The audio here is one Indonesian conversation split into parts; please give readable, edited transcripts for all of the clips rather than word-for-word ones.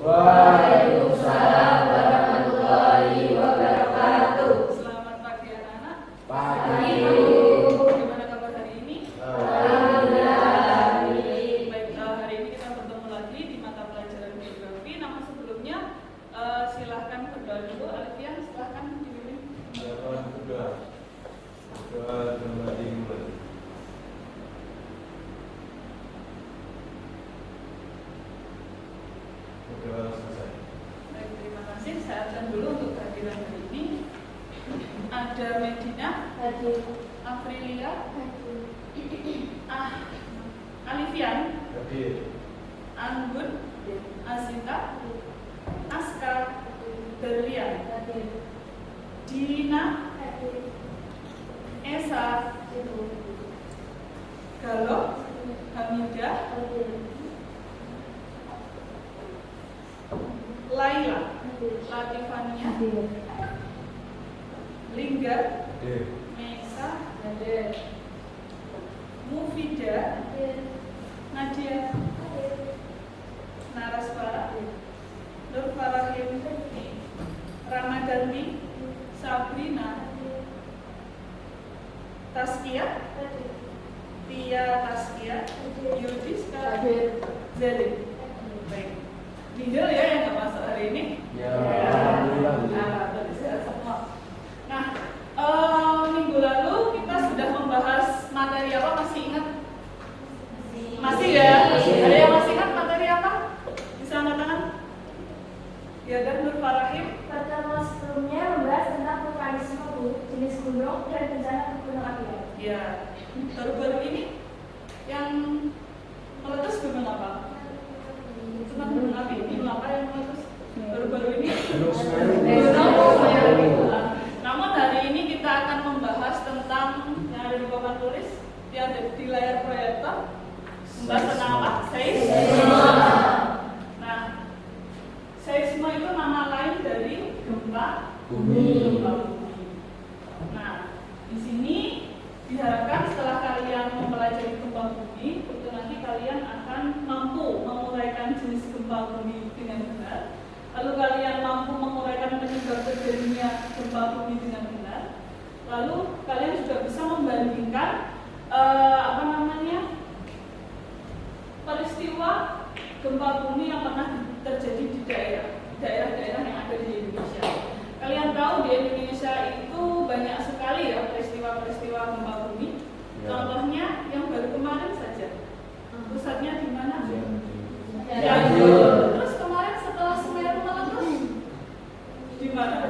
Waalaikumsalam warahmatullahi wabarakatuh. Selamat pagi anak-anak. Pagi. Bagaimana kabar hari ini? Alhamdulillah. Baik, hari ini kita bertemu lagi di mata pelajaran geografi. Nama sebelumnya silahkan berdoa dulu. Alfian, silahkan dipimpin. Berdoa dalam dimulai. Berdoa selesai. Baik, terima kasih. Saya akan dulu untuk kehadiran hari ini. Ada Medina, Hadir. Afrilia, Hadir. Alifian, Hadir. Anggun, Azita, Aska, Berlian, Hadir. Dina, Hadir. Esa, Galo, Hamidah, Hadir. Laila, Hadir. Latifania, Hadir. Linggar, Hadir. Mesa, Mufida, Hadir. Nadia, Hadir. Naraswara, Nur Farahim, Ramadhanti, Sabrina, Taskia, Hadir. Tia Taskia, Yudiska, Hadir. Zalim. Baik. Nihil ya yang nggak masuk hari ini. Ya, Alhamdulillah. alhamdulillah. Berarti sehat semua. Nah, minggu lalu kita sudah membahas materi apa? Masih ingat? Masih ya? Masih. Ada yang masih ingat materi apa? Bisa angkat tangan? Ya, dan Nur Farahim. Pertemuan sebelumnya membahas tentang vulkanisme jenis gunung dan bencana gunung api. Ya, baru-baru ini yang meletus gunung apa? Tentang gunung api, gunung apa yang meletus? Baru-baru ini? Gunung Semeru. Gunung Semeru. Namun hari ini kita akan membahas tentang yang ada di papan tulis, yang ada di layar proyektor. Membahas tentang apa? Seisme. Nah, seisme itu nama lain dari gempa Bumi. Gempa bumi. Nah, di sini diharapkan setelah kalian mempelajari gempa bumi, itu nanti kalian akan mampu menguraikan jenis gempa bumi dengan benar. Lalu kalian mampu menguraikan penyebab terjadinya gempa bumi dengan benar. Lalu kalian juga bisa membandingkan peristiwa gempa bumi yang pernah terjadi di daerah-daerah yang ada di Indonesia. Kalian tahu di Indonesia itu banyak sekali ya peristiwa-peristiwa gempa bumi. Ya. Contohnya yang baru kemarin saja. Pusatnya di mana? Cianjur. Terus kemarin setelah Semeru meletus di mana?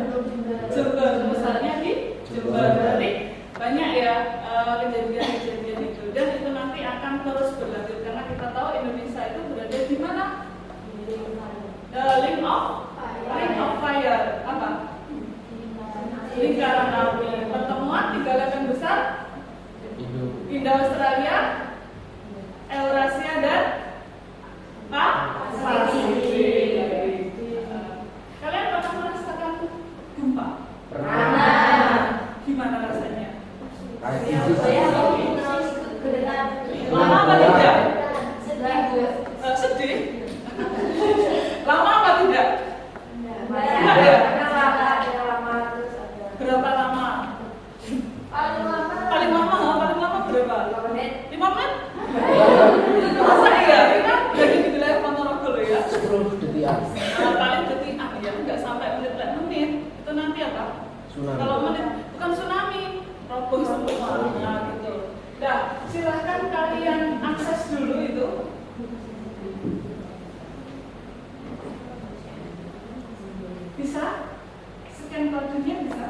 Jember. Pusatnya di Jember. Berarti banyak ya kejadian-kejadian itu, dan itu nanti akan terus berlanjut karena kita tahu Indonesia itu berada di mana? Ring of fire. Apa? Lingkaran api. Pertemuan tiga lempeng besar, Indo Australia, Eurasia, dan Pasifik. Kalian pernah merasakan gempa? Pernah. Gimana rasanya? Lama apa tidak? Sedih. Sedih? Lama apa tidak? Berapa lama? Paling lama berapa? 5 menit? Masa iya? Kita lagi di wilayah Ponorogo loh ya. 10 detikan. Paling detikan ya, nggak sampai menit. Itu nanti apa? Tsunami. Kalau menit bukan tsunami, roboh semua. Nah gitu. Nah, silahkan kalian akses dulu itu. Bisa? Scan kodenya bisa?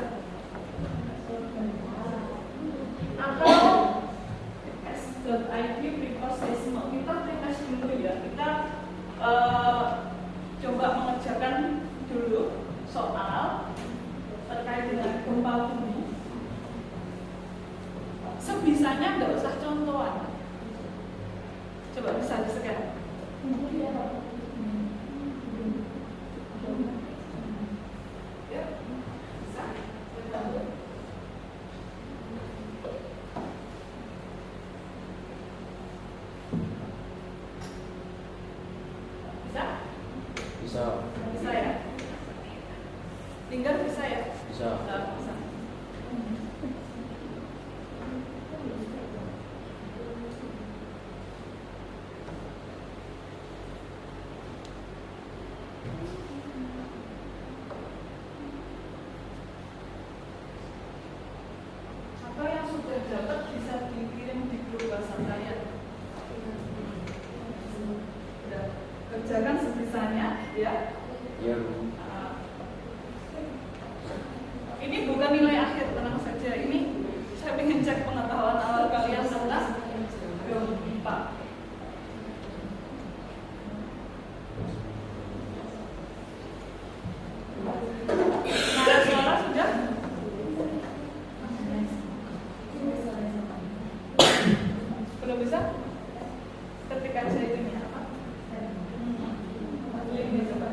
Atau s.id preprocessing. Kita preprocess dulu ya. Kita coba mengerjakan dulu soal terkait dengan Bisa. Bisa ya? Linggar bisa ya? Bisa. Nggak bisa. Apa yang sudah dapat bisa dikirim di grup WhatsApp kalian. Udah kerjakan sebisanya, ya. Ya, Bu. Ini bukan nilai akhir, tenang saja. Ini saya ingin cek pengetahuan awal kalian tentang gempa. Suara sudah? Belum bisa? Ketik aja ini apa? Ini coba.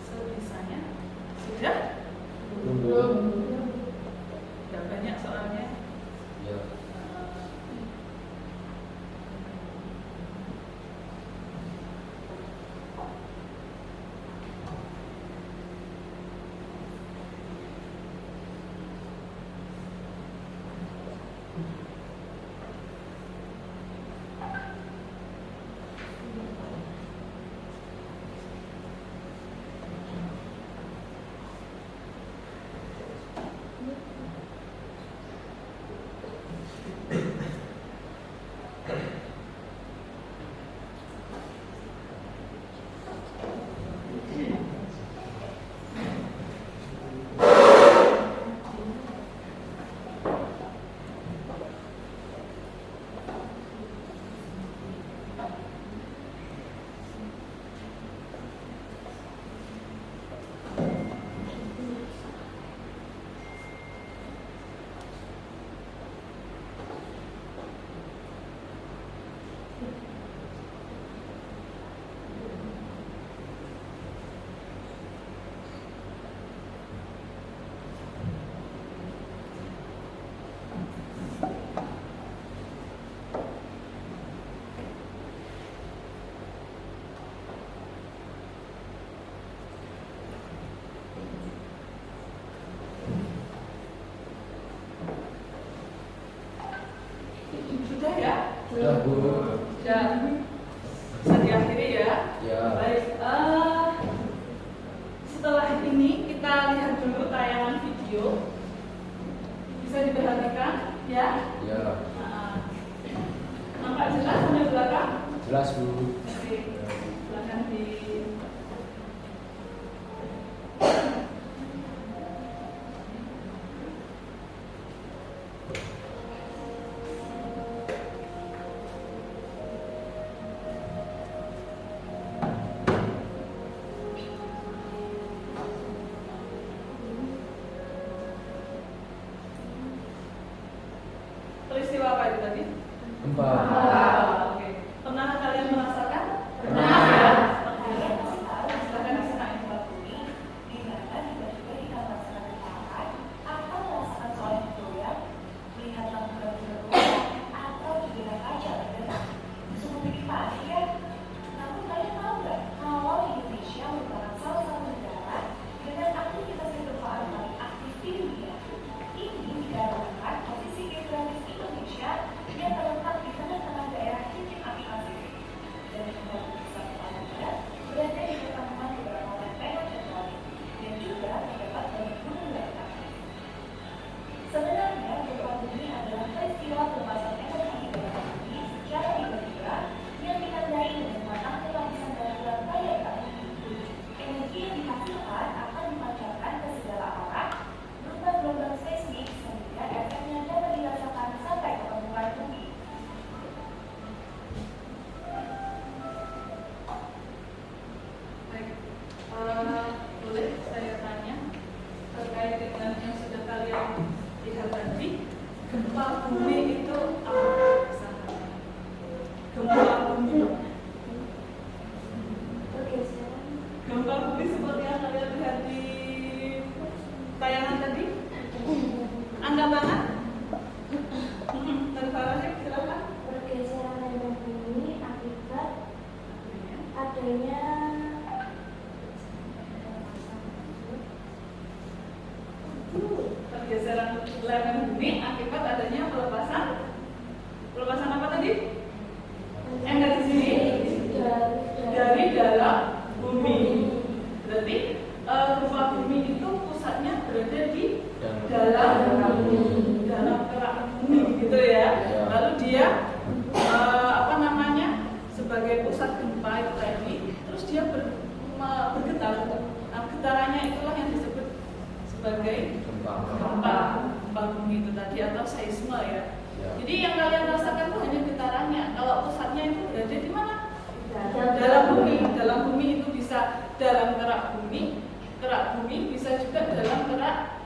Sebisanya sudah? Belum. Udah banyak soalnya. Ya. Sudah ya? Sudah, Bu. Sudah. Bisa diakhiri ya? Ya. Baik. Setelah ini kita lihat dulu tayangan video. Bisa diperhatikan, ya? Ya. Nampak jelas sampai belakang? Jelas, Bu. Oke. Silakan di. Peristiwa apa itu tadi? Gempa. Oke. Pernah kalian merasakan? Pernah. Ya? Silakan disimak informasi. Ini dikarenakan posisi geografis Indonesia yang terletak di tengah-tengah terkait dengan yang sudah kalian lihat tadi, gempa bumi itu apa? Gempa bumi. Pergeseran. Gempa bumi seperti yang kalian lihat di tayangan tadi. Anda banget? Terfarahnya silakan. Pergeseran lempeng bumi akibat adanya pergeseran lereng bumi akibat adanya pelepasan apa tadi? Energi dari dalam bumi. Berarti gempa bumi itu pusatnya berada di dalam kerak bumi, gitu ya. Lalu dia sebagai pusat gempa itu tadi, terus dia bergetar. Nah, getarannya itulah yang disebut sebagai gempa bumi itu tadi atau seisme ya. Jadi yang kalian rasakan itu hanya getarannya. Kalau pusatnya itu berada di mana? Dalam bumi. Dalam bumi itu bisa dalam kerak bumi bisa juga dalam kerak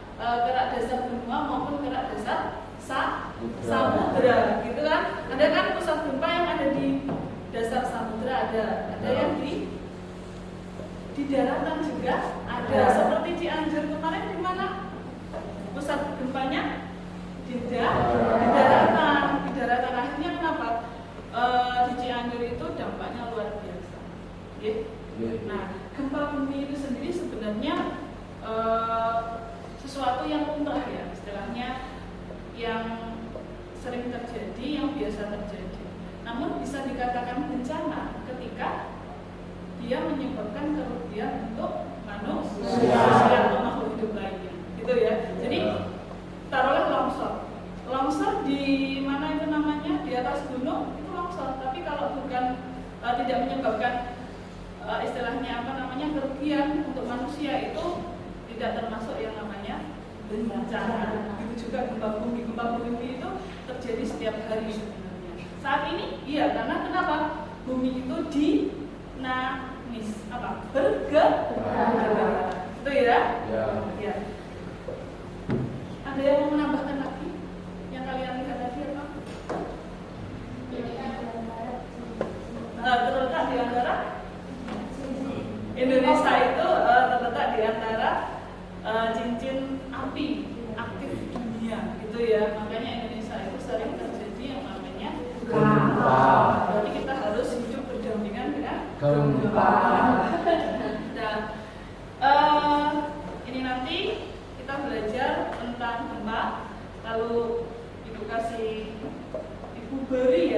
dasar benua maupun kerak dasar samudra, gitu kan? Ada kan pusat gempa yang ada di dasar samudra, ada yang di daratan juga ada. Seperti Cianjur kemarin di mana pusat gempanya? Di daratan. Akhirnya kenapa di Cianjur itu dampaknya luar biasa. Nah, gempa bumi itu sendiri sebenarnya sesuatu yang lumrah ya, istilahnya yang sering terjadi, yang biasa terjadi. Namun bisa dikatakan bencana ketika dia menyebabkan kerugian untuk manusia atau makhluk hidup lainnya, gitu ya. Jadi taruhlah longsor di mana itu namanya, di atas gunung itu longsor. Tapi kalau bukan tidak menyebabkan istilahnya kerugian untuk manusia, itu tidak termasuk yang namanya bencana. Begitu juga gempa bumi itu terjadi setiap hari sebenarnya. Saat ini iya, karena kenapa? Bumi itu bergerak. Itu ya? Ya. Ada yang mau menambahkan lagi? Yang kalian lihat tadi apa? Terletak di antara Indonesia itu terletak di antara cincin api aktif dunia, gitu ya. Makanya Indonesia itu sering terjadi yang namanya gempa. Berarti kita harus hidup berdampingan dengan gempa. Nah, ini nanti kita belajar tentang gempa. Lalu Ibu beri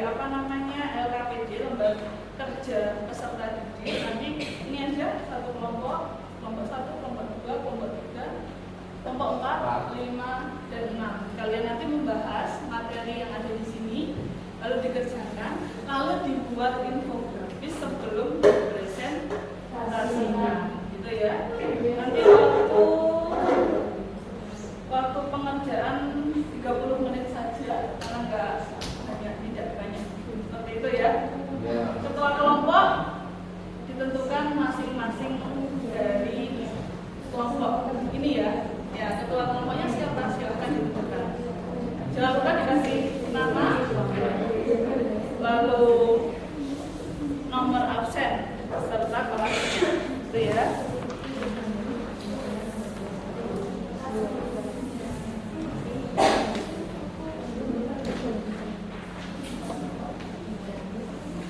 LKPD, lembaga kerja peserta didik. Nanti ini aja satu kelompok 1, kelompok 2, kelompok 3, kelompok 4, 5, dan 6. Kalian nanti membahas materi yang ada di sini, lalu dikerjakan, lalu dibuat infografis sebelum presentasinya, gitu ya. Nanti waktu pengerjaan 30 menit saja, karena tidak banyak seperti itu ya. Ketua kelompok ditentukan masing-masing dari kelompok ini ya. Ya, ketua kelompoknya siapa? Silahkan ditentukan. Jangan lupa dikasih nama, lalu nomor absen serta kelasnya, itu ya.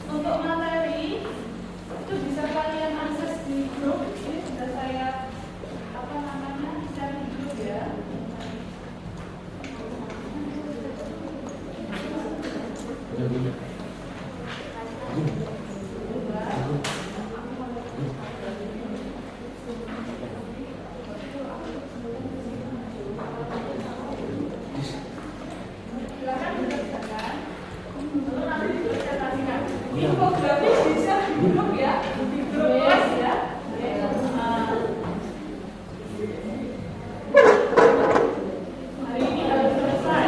Untuk materi itu bisa kalian akses di grup. Ini sudah saya share di grup ya. Silakan dikerjakan. Lalu nanti dipresentasikan. Infografis bisa di grup ya, di grup kelas ya. Hari ini harus selesai.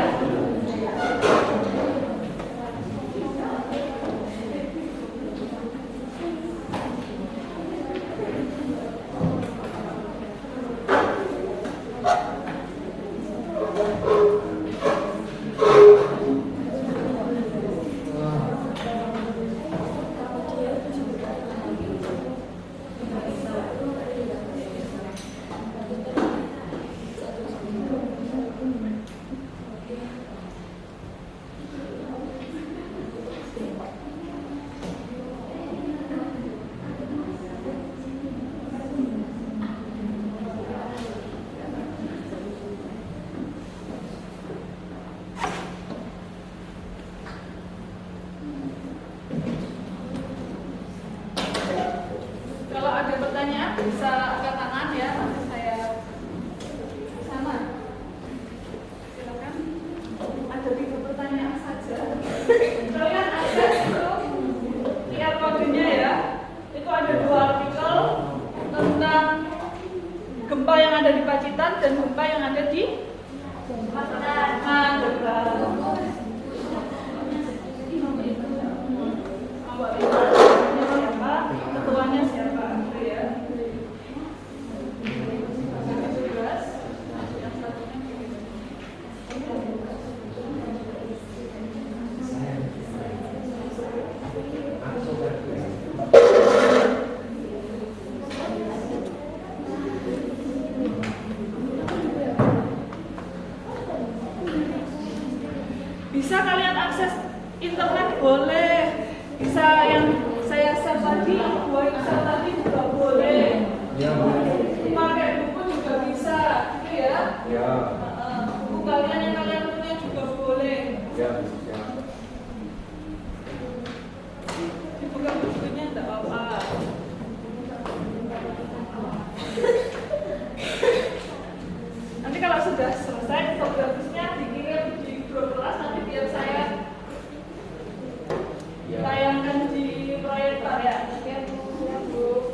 Pacitan dan Humpa yang ada di Magelang. Siapa? Ketuanya siapa? Itu ya. Bisa kalian akses internet boleh, bisa yang saya share tadi, yang dua share tadi juga boleh. Ya. Pakai buku juga bisa, gitu ya. Ya. Buku kalian yang kalian punya juga boleh. Ya. Dibuka bukunya tidak apa-apa. Nanti kalau sudah selesai infografisnya dikirim di grup kelas, nanti biar saya tayangkan di proyektor ya. Oke, Bu.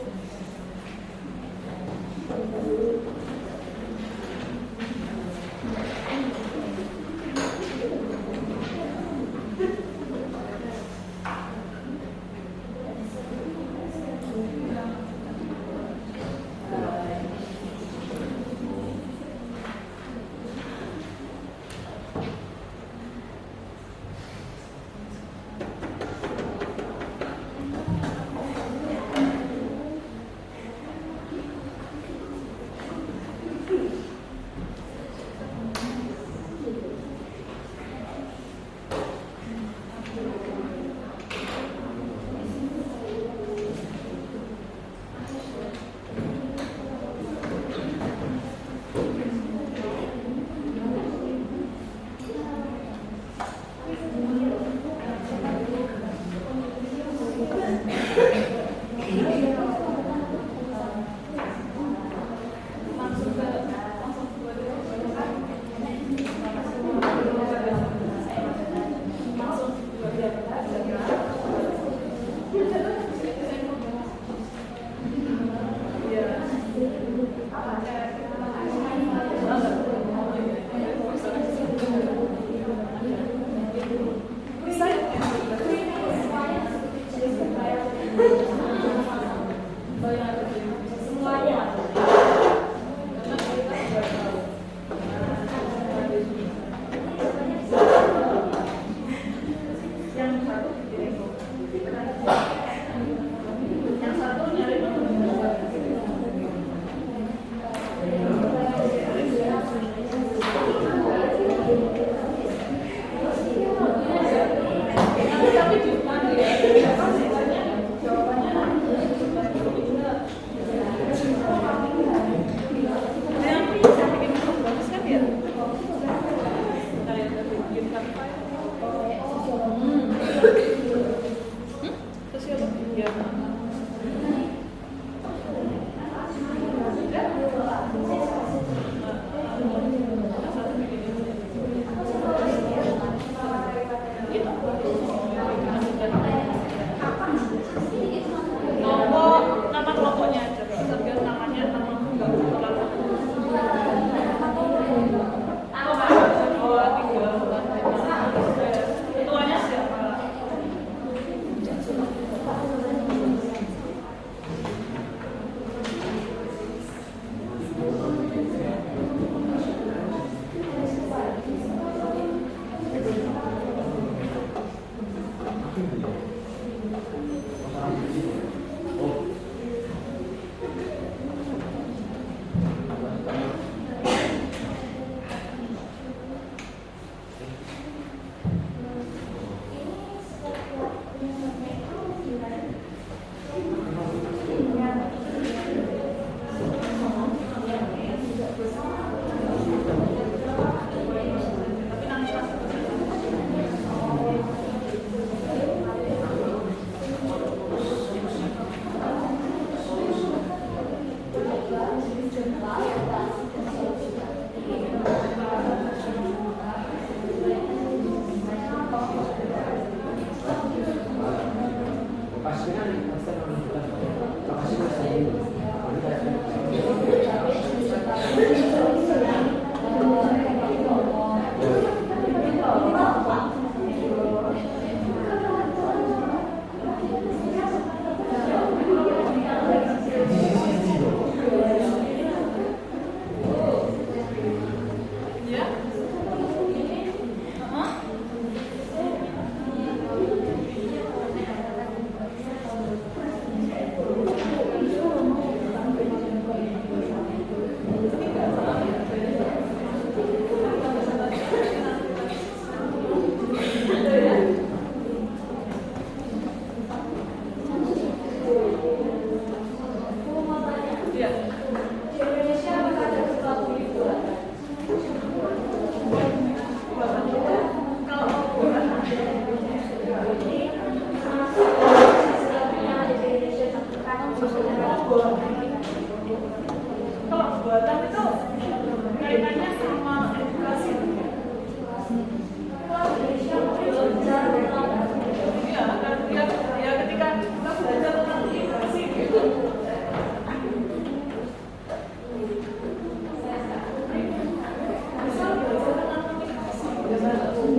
Misal belajar aplikasi.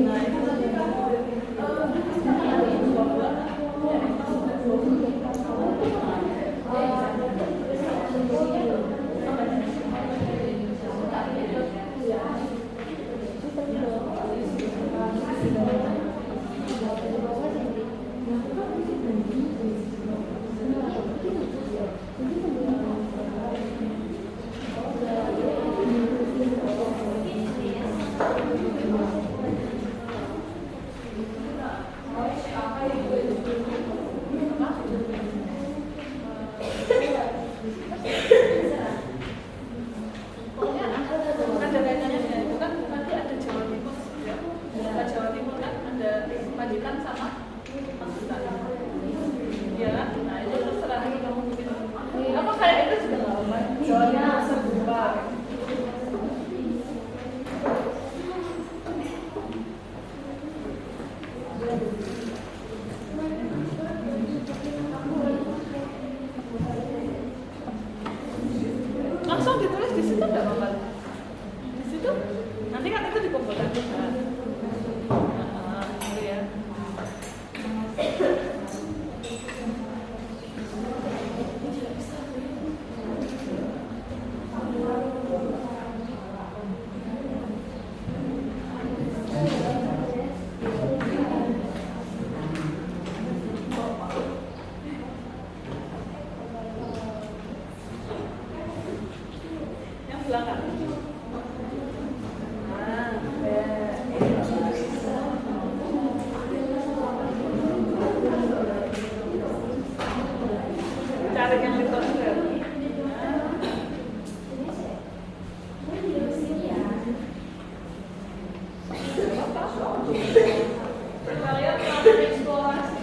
Nah, itu nanti kamu ada kaitannya dengan itu kan, nanti ada Jawa Timur ya. Nah, Jawa Timur kan ada Pacitan sama Pacitan ya kan? Nah itu terserah kamu bikin apa, kayak itu juga nggak apa-apa. Jawa Timur serba langsung ditulis di situ nggak apa-apa. Di situ nanti kan itu dikumpulkan juga. Gitu ya. Yang belakang. Cari yang literer. Kalian mau eksplorasi.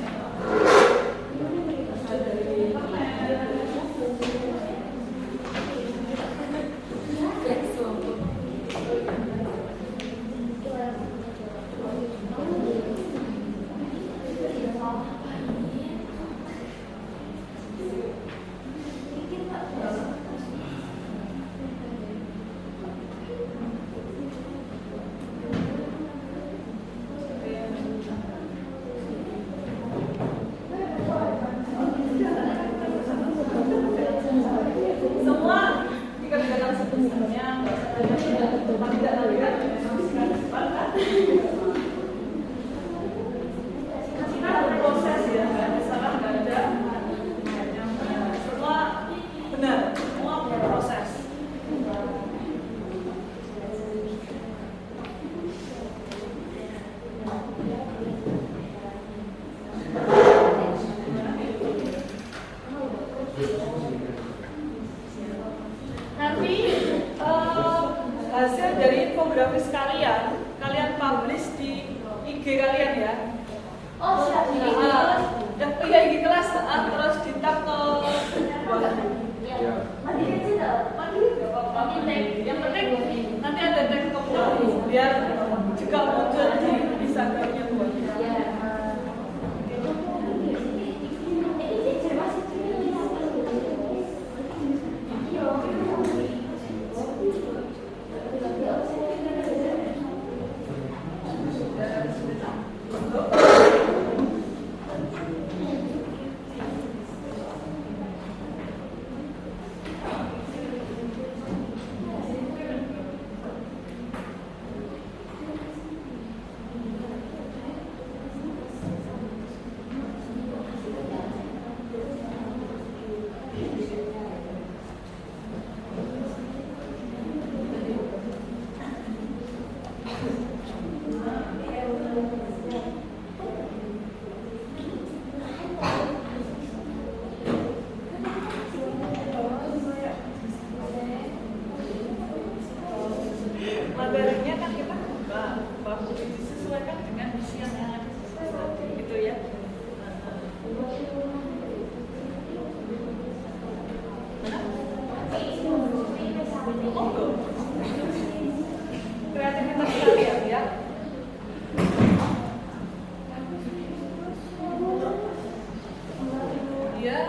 Semua dikerjakan sebesarnya, nggak usah tanya tempat tidak lihat, memang sekarang depan kan. Kita berproses ya, nggak ada salah, nggak ada yang benar. Semua benar, semua berproses. Nanti hasil dari infografis kalian publish di IG kalian ya. Oh, siap. Iya IG kelas, terus di-tag ke bawah. Mati kecil tak? Yang penting nanti ada tag ke bawah biar juga muncul di Instagramnya buat. Materinya kan kita bahwa disesuaikan dengan misi yang ada gitu ya. Kreativitas kalian ya. Ya.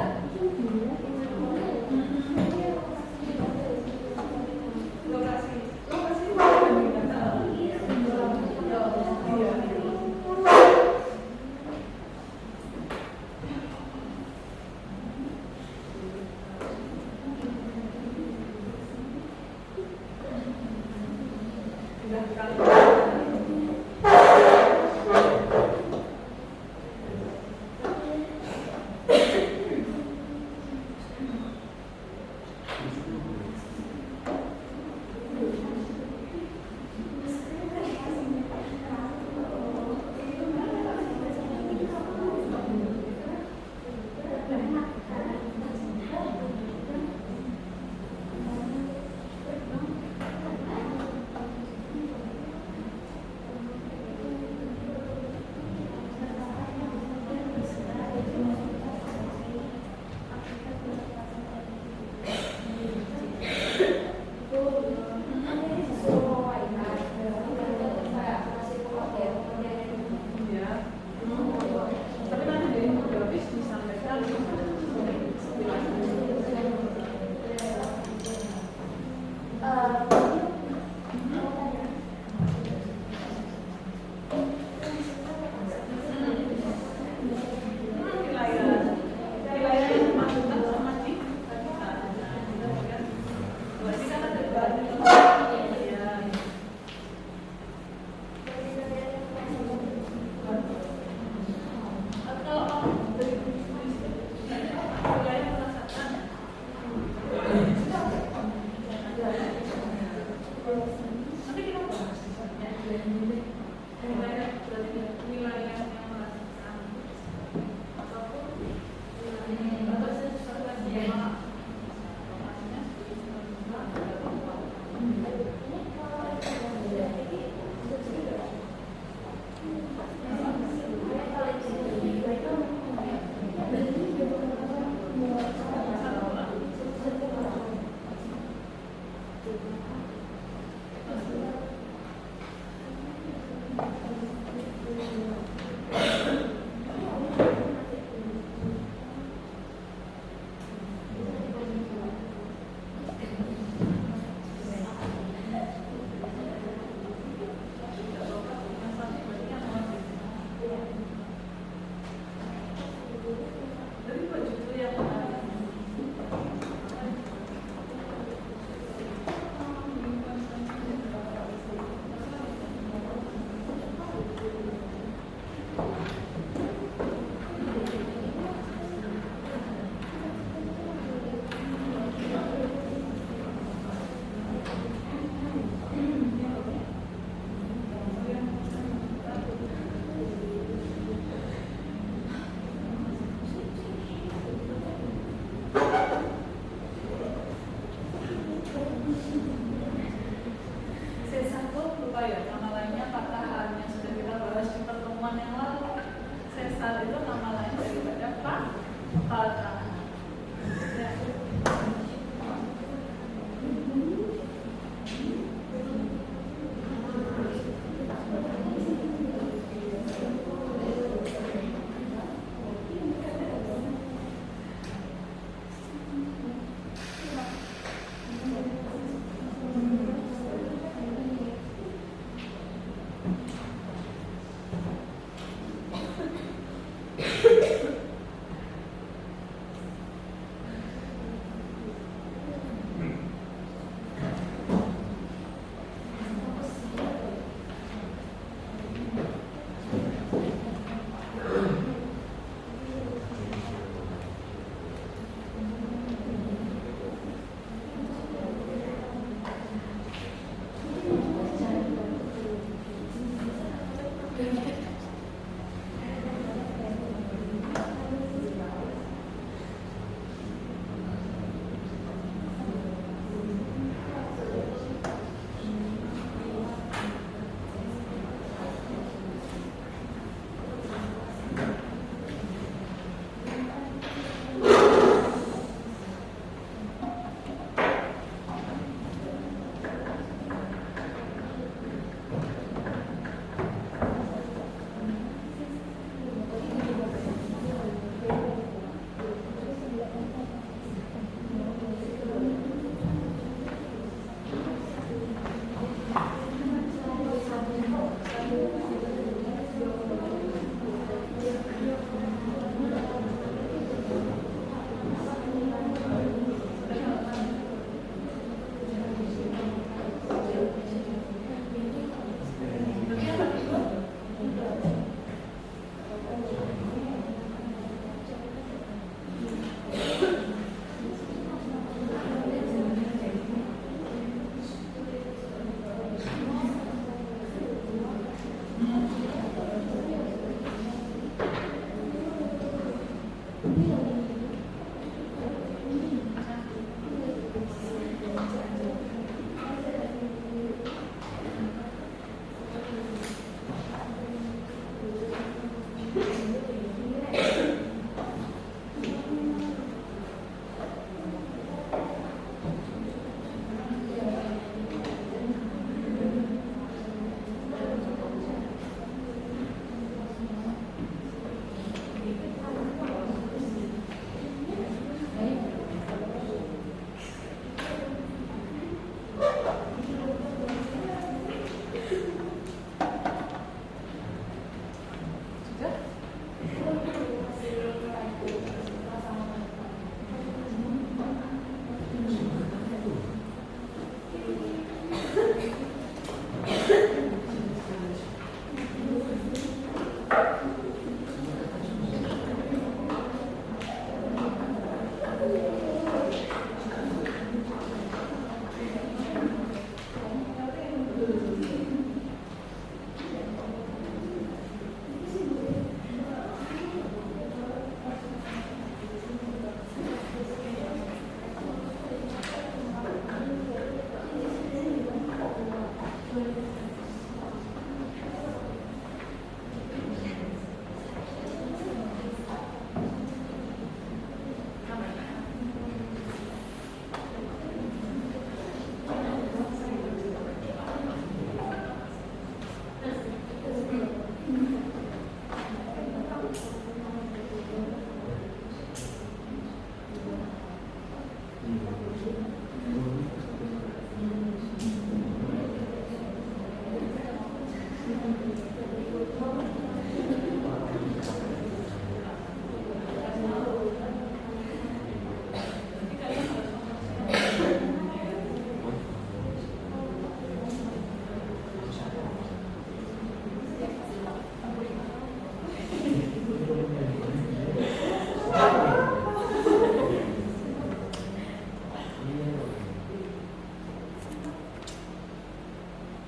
Lokasi. Sudah kali.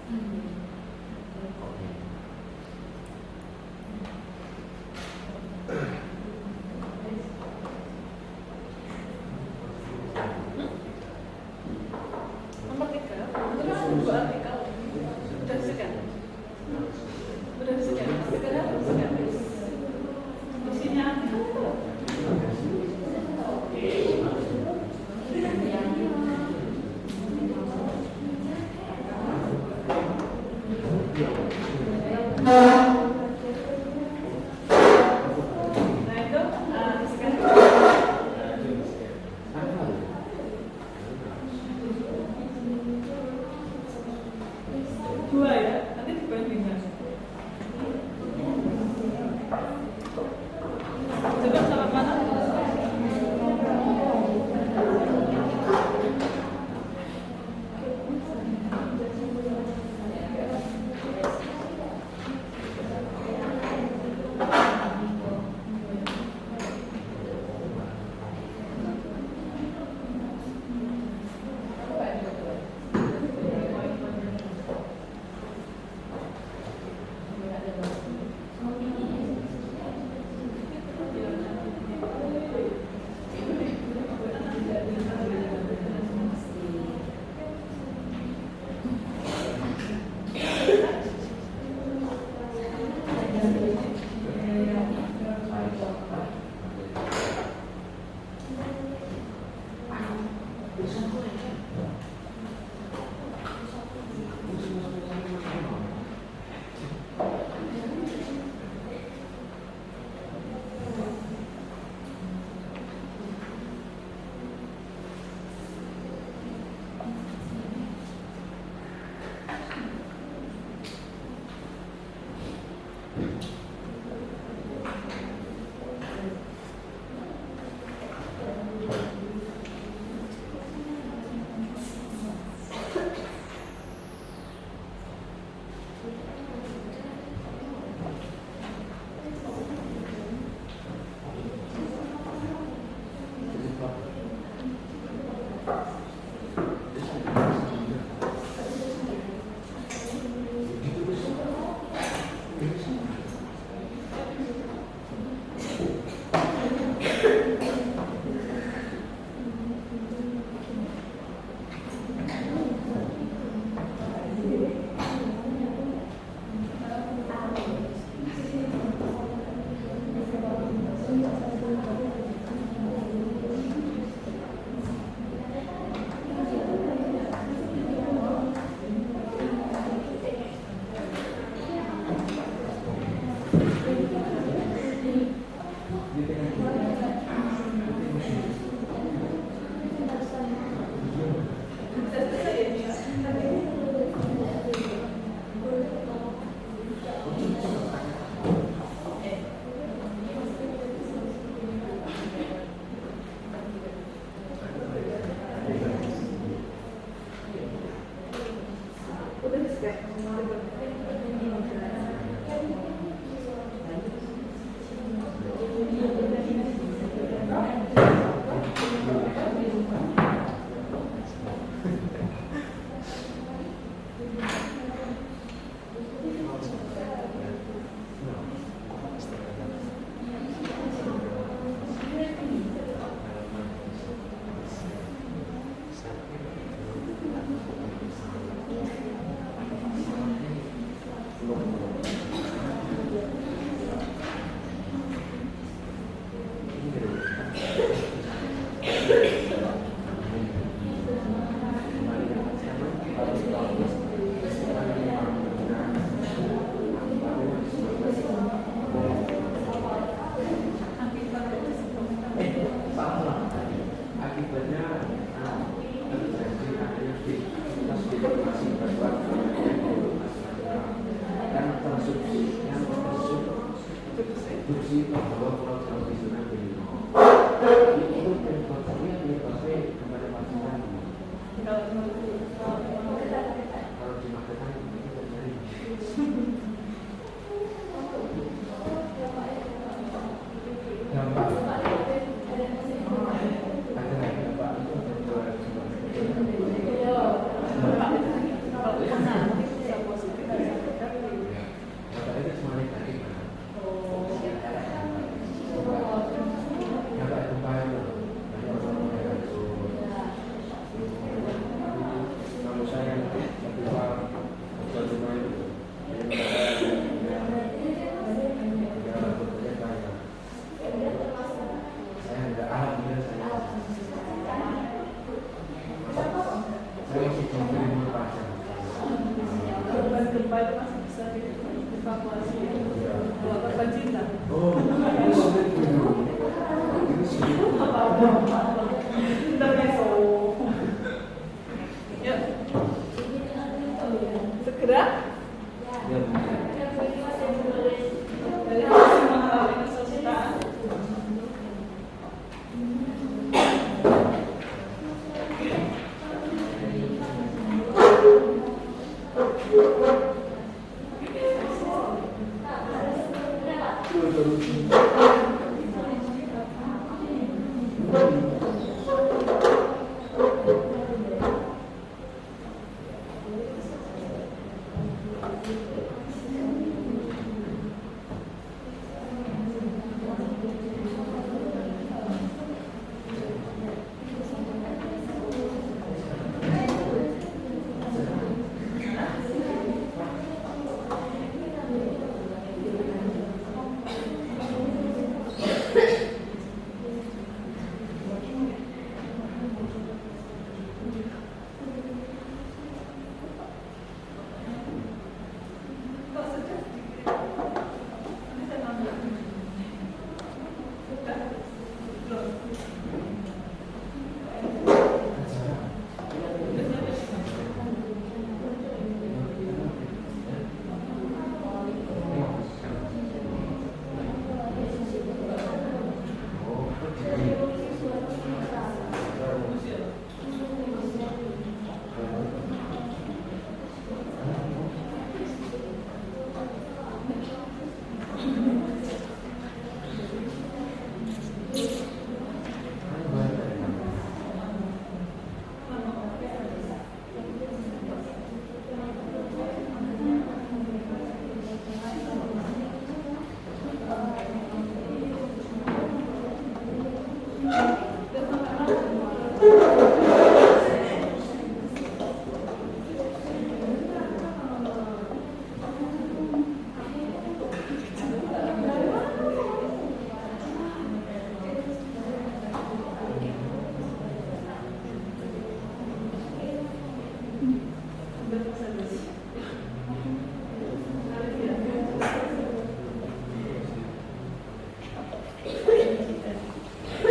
Nomor 3, itu kan 2 artikel. Udah sekian. Udah sekian. Sekarang sekian. Isinya artikel itu. Nah itu, sekarang. Dua ya, nanti dibandingkan. Coba sama mana? korban gempa itu masih bisa dievakuasi kalau korban cinta. Intermezzo. Yuk. Segera. Ya. Dari hasil mengalami kesulitan.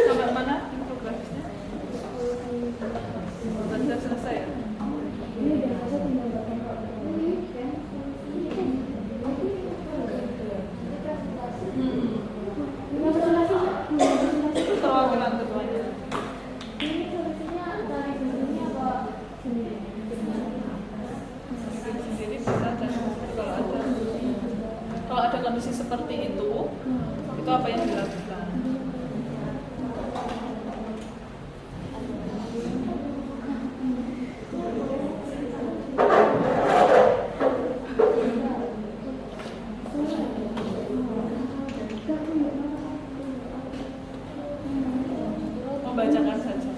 Sampai mana infografisnya? Sudah selesai ya? Terlalu berat keduanya. Sendiri bisa dan kalau ada kondisi seperti itu apa yang dilakukan? Membacakan saja.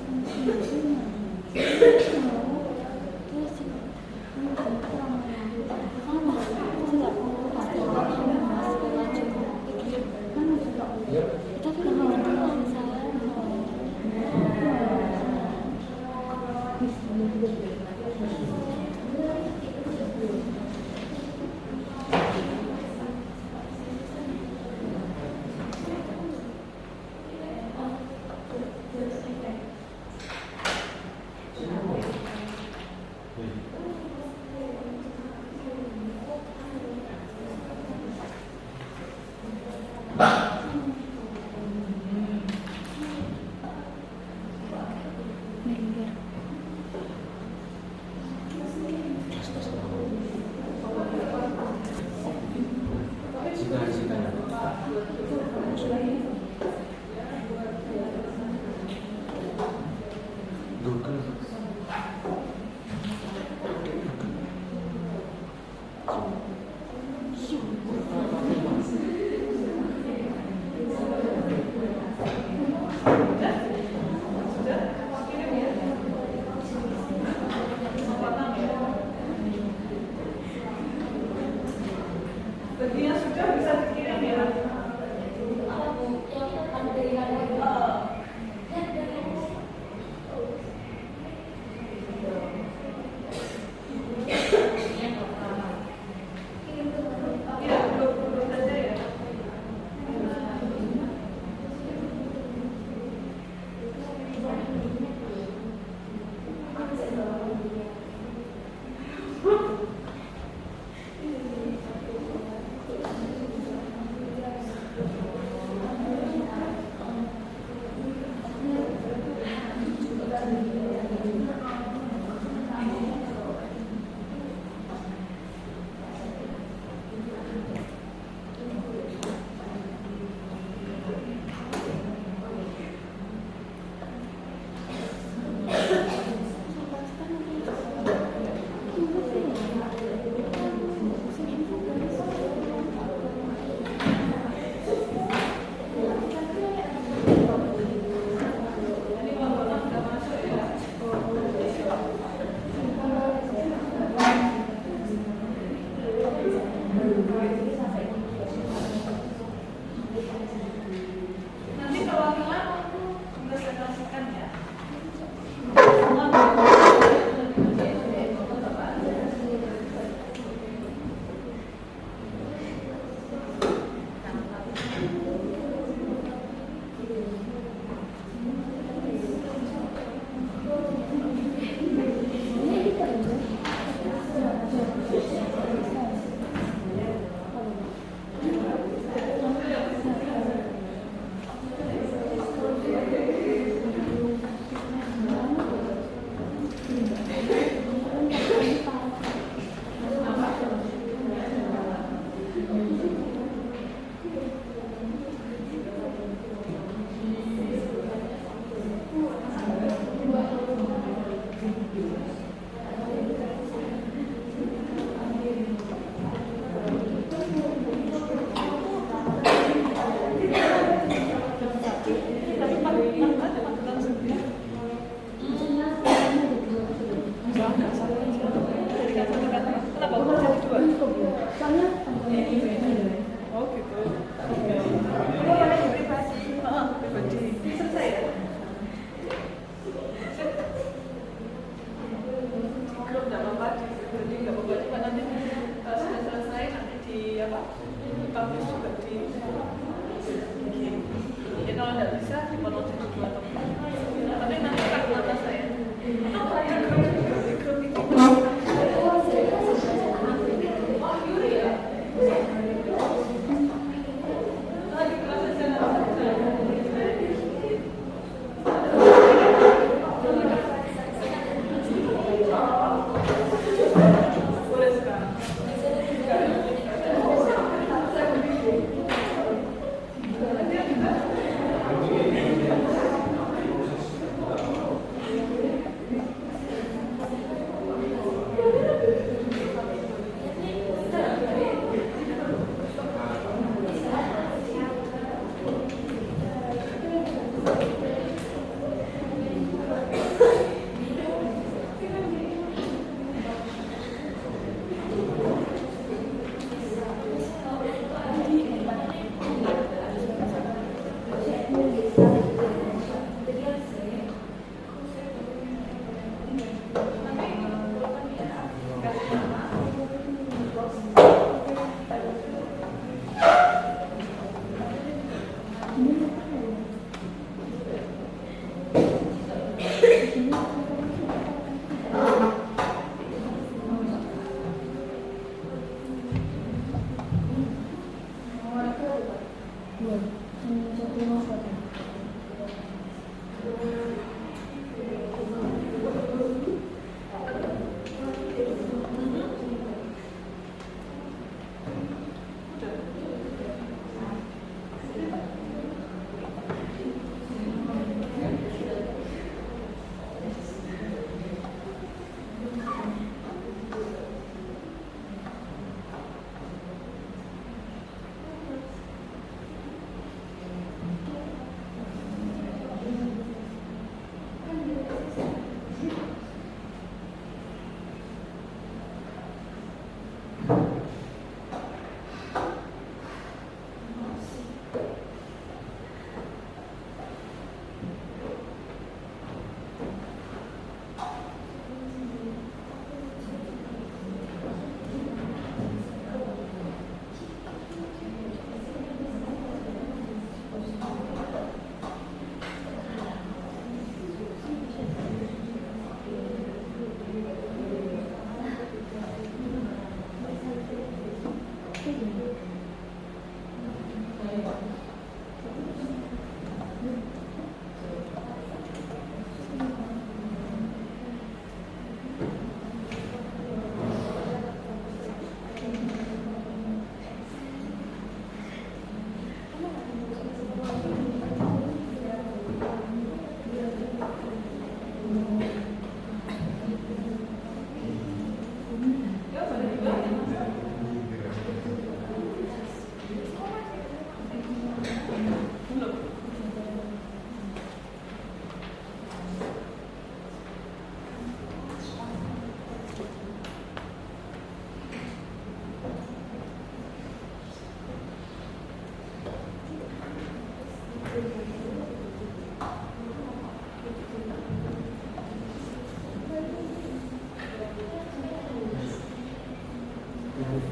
Berarti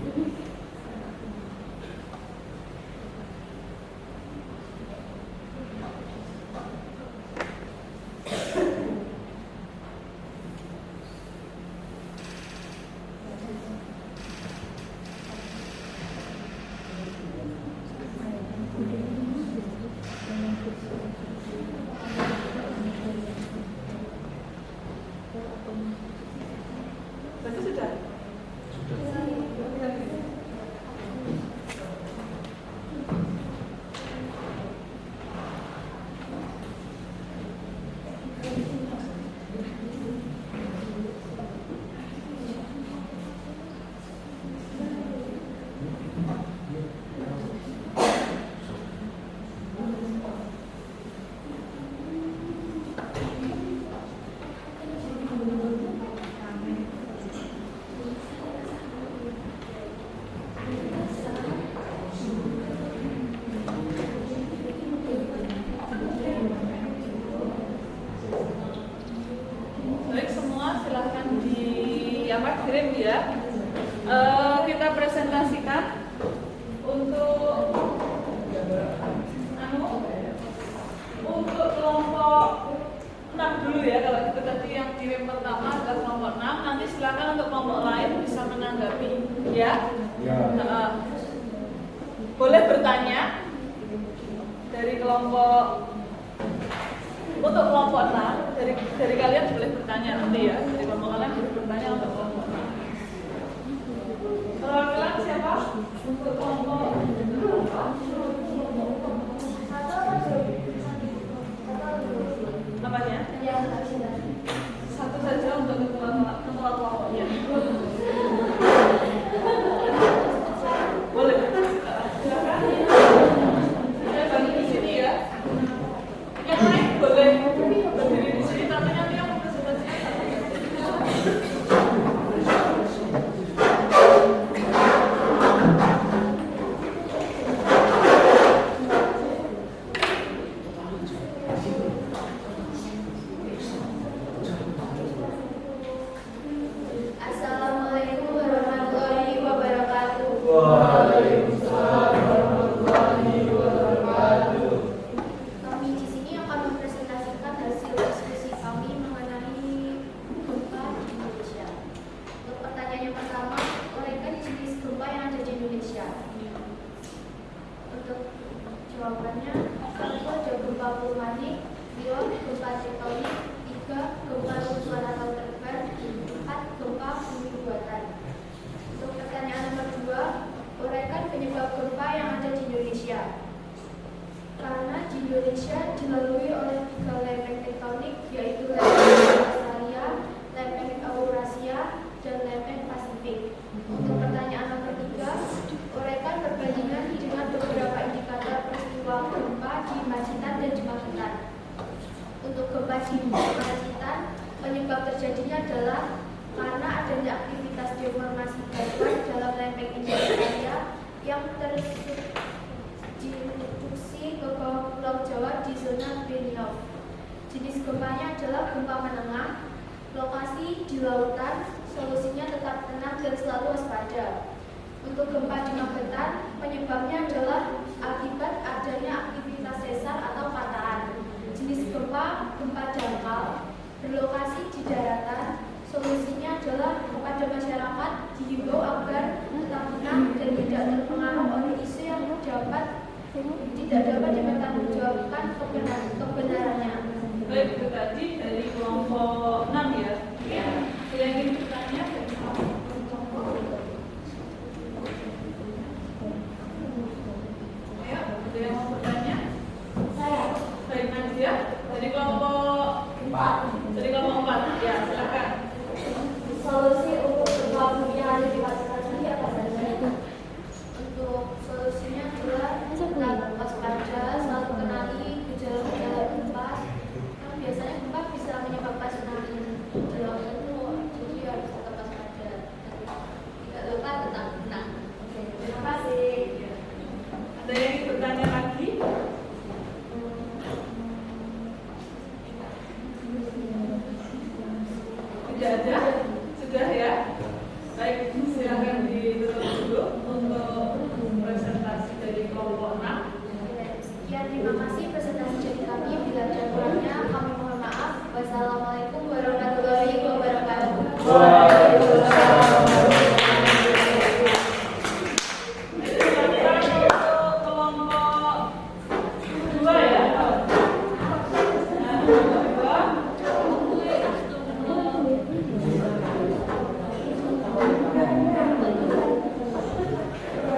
sudah? Baik semua, silahkan kirim ya. Kita presentasikan untuk untuk kelompok 6 dulu ya. Kalau gitu tadi yang kirim pertama adalah kelompok 6. Nanti silakan untuk kelompok lain bisa menanggapi ya. Boleh bertanya dari kelompok. Untuk kelompok 6, dari kalian boleh bertanya nanti ya. Dari kelompok kalian boleh bertanya untuk kelompok 6. Perwakilan siapa? Untuk kelompok apanya? Satu saja untuk ketua kelompoknya. Boleh. Silakan. Saya bagi di sini ya. Yang lain boleh berdiri di sini, tapi nanti yang presentasinya Assalamualaikum warahmatullahi wabarakatuh. Waalaikumsalam warahmatullahi wabarakatuh. Kami di sini akan mempresentasikan hasil diskusi kami mengenai gempa di Indonesia. Untuk pertanyaan yang pertama, uraikan jenis gempa yang ada di Indonesia. Untuk jawabannya, 1 ada gempa vulkanik, 2 gempa tektonik, 3 gempa runtuhan atau terbar, 4 gempa bumi buatan. Untuk pertanyaan nomor 2, uraikan penyebab gempa yang ada di Indonesia. Karena di Indonesia dilalui oleh 3 lempeng tektonik, yaitu lempeng Australia, lempeng Eurasia, dan lempeng Pasifik. Untuk pertanyaan nomor 3, uraikan perbandingan dengan beberapa indikator peristiwa gempa di Pacitan dan di Magetan. Untuk gempa di Pacitan, penyebab terjadinya adalah karena adanya aktivitas deformasi batuan dalam lempeng Indonesia yang diinduksi ke Pulau Jawa di zona Benioff. Jenis gempanya adalah gempa menengah, lokasi di lautan, solusinya tetap tenang dan selalu waspada. Untuk gempa di Magetan, penyebabnya adalah akibat adanya aktivitas sesar atau patahan. Jenis gempa dangkal, berlokasi di daratan, solusinya adalah kepada masyarakat dihimbau agar tetap tenang dan tidak terpengaruh oleh isu yang tidak dapat dipertanggungjawabkan kebenarannya. baik, itu tadi dari kelompok 6 ya. Ada yang ingin bertanya? Ayo, ada yang mau bertanya? Saya, Baik, Nadia, dari kelompok 4. Dari kelompok 4, ya silakan. solusi untuk gempa bumi yang ada di Pacitan ini apa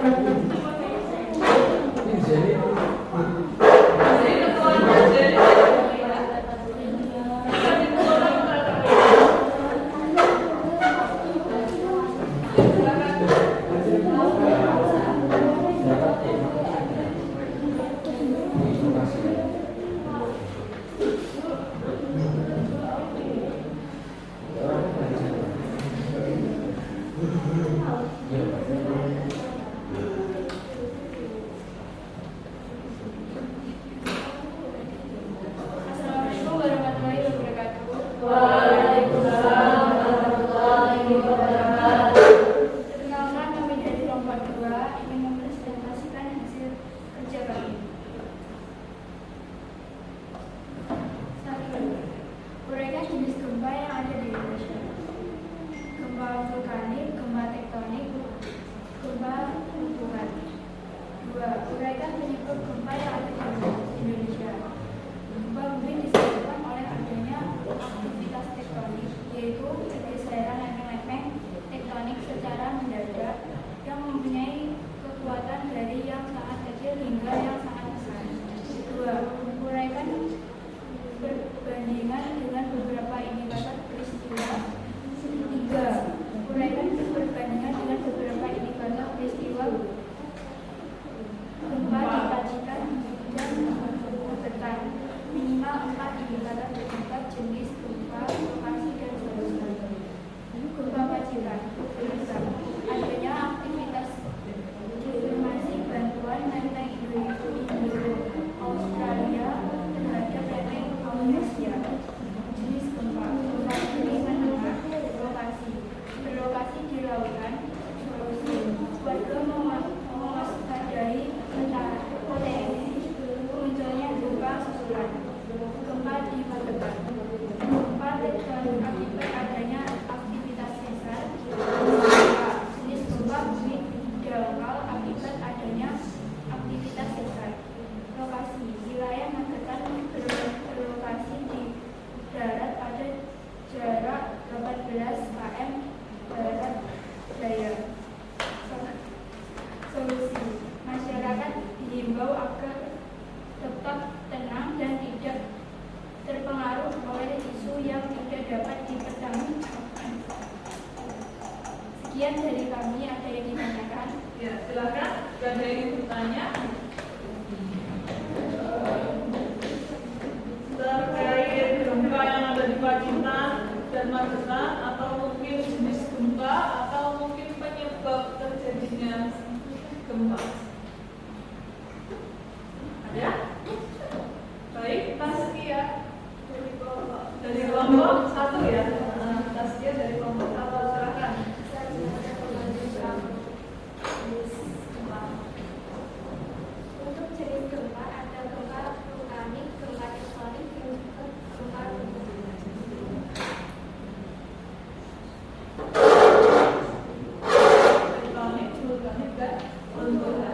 Assalamualaikum warahmatullahi wabarakatuh. Waalaikumsalam warahmatullahi wabarakatuh. Perkenalkan, kami dari kelompok 2 ingin mempresentasikan hasil kerja kami. 1. Uraikan jenis gempa yang ada di Indonesia. Gempa vulkanik, gempa tektonik, gempa lingkungan. 2. Uraikan penyebab gempa yang ada di Indonesia. Gempa bumi disebabkan oleh adanya aktivitas tektonik, yaitu pergeseran lempeng-lempeng tektonik secara mendadak yang mempunyai kekuatan dari yang sangat kecil hingga yang sangat besar. 2. Uraikan perbandingan dengan beberapa indikator peristiwa. 3. Uraikan perbandingan dengan beberapa indikator peristiwa gempa di Pacitan dan Magetan. Minimal 4 indikator terdapat jenis gempa, lokasi, dan seterusnya. Gempa Pacitan. Adanya aktivitas deformasi bantuan lempeng Indo-Australia terhadap lempeng Australia. Jenis gempa. Gempa bumi menengah. Lokasi. Berlokasi di lautan. Solusi. Warga mewaspadai potensi munculnya gempa susulan. Gempa di Magetan. Gempa tektonik akibat adanya aktivitas sesar. Jenis gempa bumi dangkal akibat adanya aktivitas sesar. Lokasi. Wilayah Magetan berlokasi di darat pada jarak 18 km barat daya. Solusi. Masyarakat dihimbau agar tetap tenang dan tidak terpengaruh oleh isu yang tidak dapat dipertanggungjawabkan. Sekian dari kami, ada yang ditanyakan? Ya, silakan. Jika ada yang bertanya terkait gempa yang ada di Pacitan dan Magetan, atau mungkin jenis gempa, atau mungkin penyebab terjadinya gempa. Ada? Baik, Taskia dari kelompok 1 ya. Taskia dari kelompok 1, silakan. Untuk jenis gempa ada gempa vulkanik, gempa tektonik, gempa lingkungan. Tektonik, vulkanik, dan lingkungan.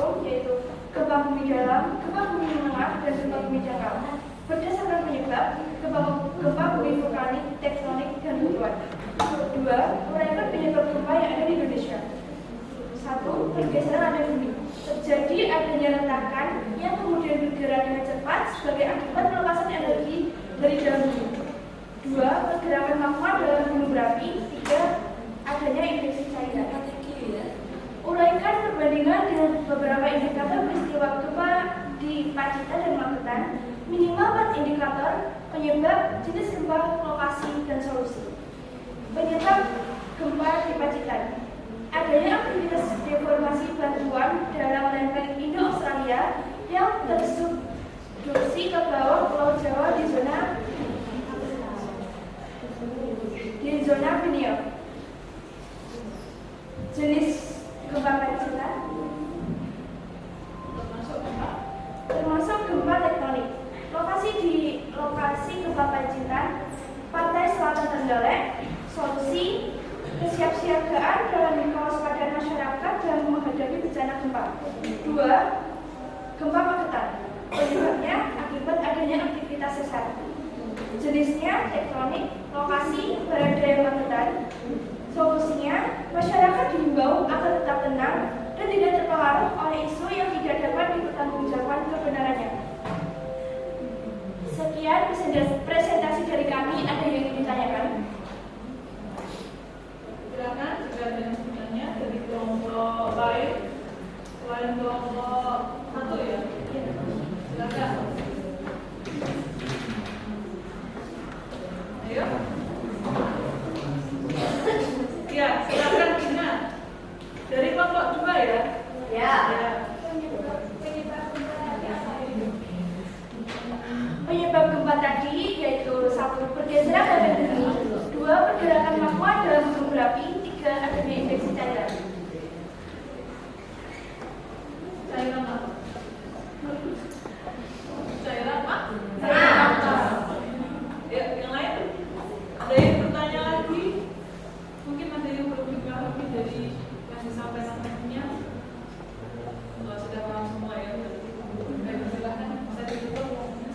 Assalamualaikum, yaitu gempa bumi dalam, gempa bumi menengah, dan gempa bumi dangkal. Berdasarkan penyebab, gempa bumi vulkanik, tektonik, dan batuan. 2. Uraikan penyebab gempa yang ada di Indonesia. 1. Pergeseran ada bumi. Terjadi adanya retakan yang kemudian bergerak dengan cepat sebagai akibat pelepasan energi dari dalam bumi. 2. Pergerakan magma dalam gunung berapi. 3. Adanya infeksi cairan. Uraikan perbandingan dengan beberapa indikator peristiwa gempa di Pacitan dan Magetan. Minimal 4 indikator: penyebab, jenis gempa, lokasi, dan solusi. Penyebab gempa di Pacitan: adanya aktivitas deformasi batuan dalam lempeng Indo-Australia yang tersubduksi ke bawah Pulau Jawa di zona Pinion. Jenis gempa Pacitan termasuk gempa tektonik. Lokasi gempa Pacitan, pantai selatan Trenggalek. Solusi: kesiapsiagaan dalam kewaspadaan masyarakat dalam menghadapi bencana gempa. 2. Gempa Magetan. Penyebabnya akibat adanya aktivitas sesar. Jenisnya tektonik. Lokasi: barat daya Magetan. Solusinya: masyarakat diimbau agar tetap tenang dan tidak terpengaruh oleh isu yang tidak dapat dipertanggungjawabkan kebenarannya. Sekian presentasi dari kami. Ada yang ingin ditanyakan? Silakan jika ada yang bertanya dari kelompok lain selain kelompok 1 ya. Silakan. Ayo. Ya, silakan Gina. Dari kelompok 2 ya. Ya. Penyebab gempa tadi yaitu 1. Pergeseran pada bumi. 2. Pergerakan magma dalam gunung berapi. 3. Adanya infeksi cairan. Cairan apa? Cairan apa? Ya, yang lain? Ada yang bertanya lagi? Mungkin ada yang belum lebih dari yang disampaikan temannya. Sudah paham semua ya. Silakan, saya tutup.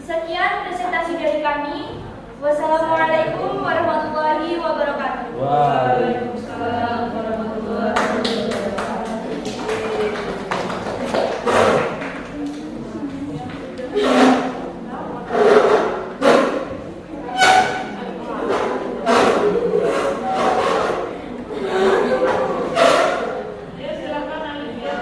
Sekian presentasi dari kami. Wassalamualaikum warahmatullahi wabarakatuh. Waalaikumsalam warahmatullahi wabarakatuh. Ya, silakan Alifia.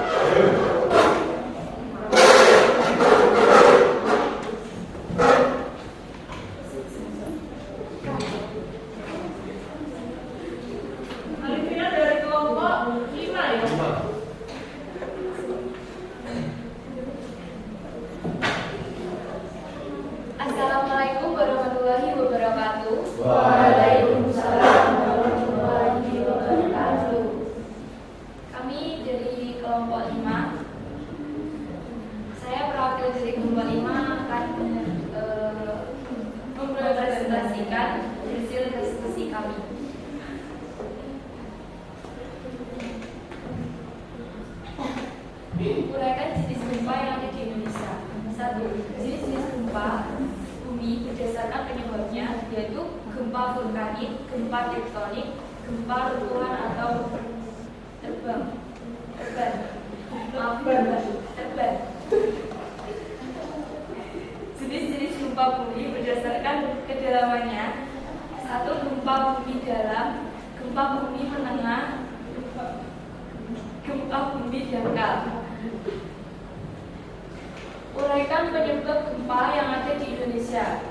Alifia dari kelompok 5 ya? Assalamualaikum warahmatullahi wabarakatuh. Waalaikumsalam warahmatullahi wabarakatuh. Kami dari kelompok 5. Saya perwakilan dari kelompok 5 akan mempresentasikan hasil diskusi kami. Uraikan jenis gempa yang ada di Indonesia. 1. Jenis-jenis gempa bumi berdasarkan penyebabnya yaitu gempa vulkanik, gempa tektonik, gempa runtuhan atau terbang. Jenis-jenis gempa bumi berdasarkan kedalamannya. 1. Gempa bumi dalam, gempa bumi menengah, gempa bumi dangkal. Uraikan penyebab gempa yang ada di Indonesia.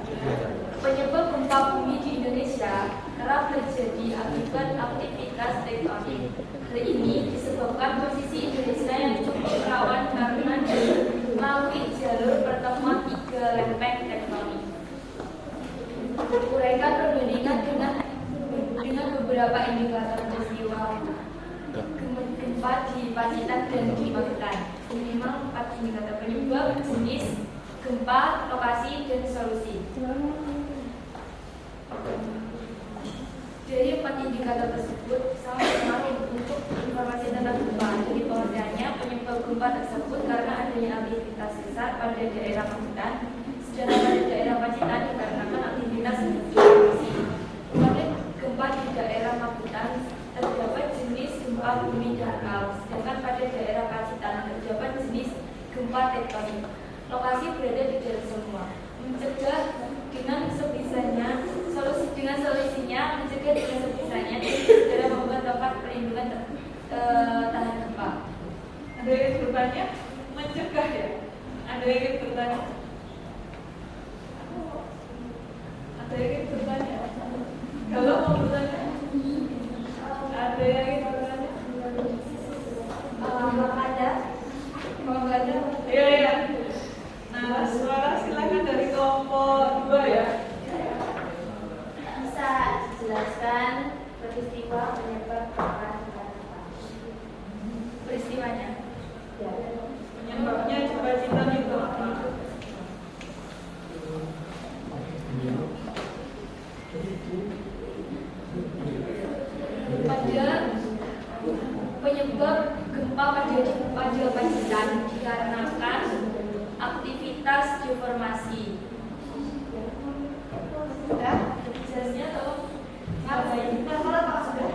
Penyebab gempa bumi di Indonesia kerap terjadi akibat aktivitas tektonik. Hal ini disebabkan posisi Indonesia yang cukup rawan karena melalui jalur pertemuan 3 lempeng tektonik. Uraikan perbandingan dengan beberapa indikator peristiwa gempa di Pacitan dan di Magetan. Minimal 4 indikator: penyebab, jenis gempa, lokasi, dan solusi. Jadi 4 indikator tersebut sangat berpengaruh untuk informasi tentang gempa. Jadi pengertiannya penyebab gempa tersebut karena adanya aktivitas sesar pada daerah Pacitan, sedangkan pada daerah Pacitan dikarenakan aktivitas geologi. Kemudian gempa di daerah Pacitan terdapat jenis gempa bumi dangkal, sedangkan pada daerah Pacitan terdapat jenis gempa tektonik. Lokasi berada di dalam semua. Mencegah dengan sebisanya, mencegah dengan sebisanya, jadi segera membuat tempat perlindungan tahan gempa. Ada yang ingin bertanya? Mencegah ya? Ada yang ingin bertanya? Ada yang ingin bertanya? Kalau mau bertanya? Ada yang ingin bertanya? Kalau ada, Iya, iya. Nah, suara silakan dari kelompok 2 ya. Bisa dijelaskan peristiwa penyebab gempa? peristiwanya. Penyebabnya coba Cita itu apa? Pada penyebab gempa pada Pacitan dikarenakan aktivitas deformasi. Sudah? Jelasnya atau Ngapain? Masalah Pak sudah?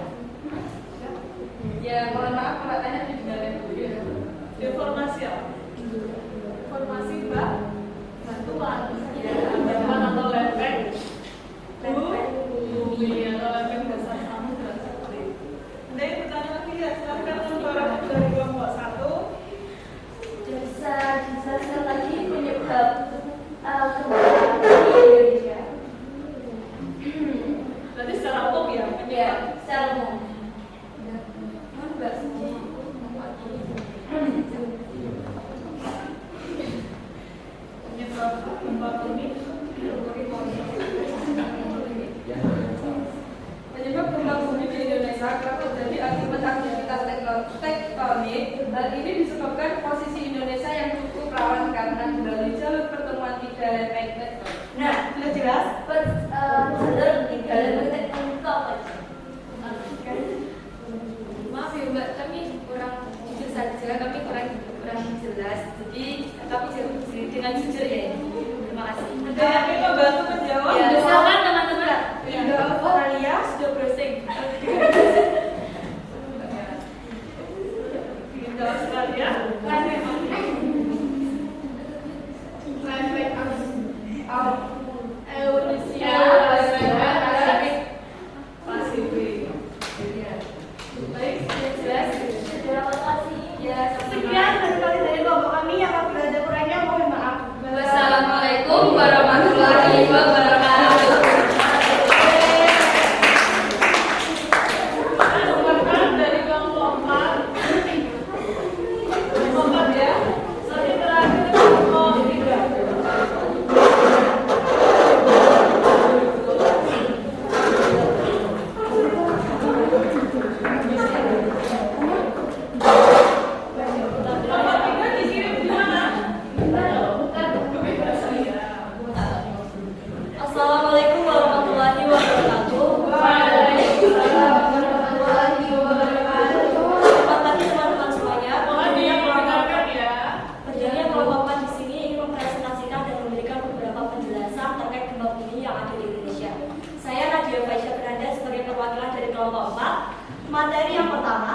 ya mohon maaf kalau tanya didengarin dulu ya. Deformasi apa? Deformasi batuan. Ya, Batuan atau lempeng. Lempeng Bumi atau lempeng dasar samudra seperti itu. Ada yang bertanya lagi ya? Silakan suara dari kelompok 1. Bisa dijelaskan lagi penyebab gempa di Indonesia? Berarti secara umum ya? Ya, secara umum. Penyebab gempa bumi. Penyebab gempa bumi di Indonesia kerap terjadi akibat aktivitas tektonik. Hal ini disebabkan posisi Indonesia yang cukup rawan karena melalui jalur pertemuan 3 lempeng tektonik. Nah, Sudah jelas? jalur tektonik apa? Maaf ya Mbak, kami kurang jujur saja, kami kurang jelas. Jadi kami dengan jujur ya. Terima kasih. Ada yang ingin membantu menjawab? Ya, Silakan teman-teman. Indo Australia sudah browsing. Di Australia. Indonesia, Pasifik. baik, sudah jelas. Terima kasih. Ya, Sekian dari kelompok kami. Apabila ada kurangnya mohon maaf. Wassalamualaikum warahmatullahi wabarakatuh. Silakan dari kelompok 4. Kelompok 4 ya. Nanti terakhir kelompok 3. Kelompok 3 dikirim di mana? Assalamualaikum warahmatullahi wabarakatuh. Waalaikumsalam. Selamat pagi teman-teman semuanya. Mohon didengarkan ya. Kerjanya kelompok 4 di sini ingin mempresentasikan dan memberikan beberapa penjelasan terkait gempa bumi yang ada di Indonesia. Saya Nadia Faisya Beranda sebagai perwakilan dari kelompok 4. Materi yang pertama,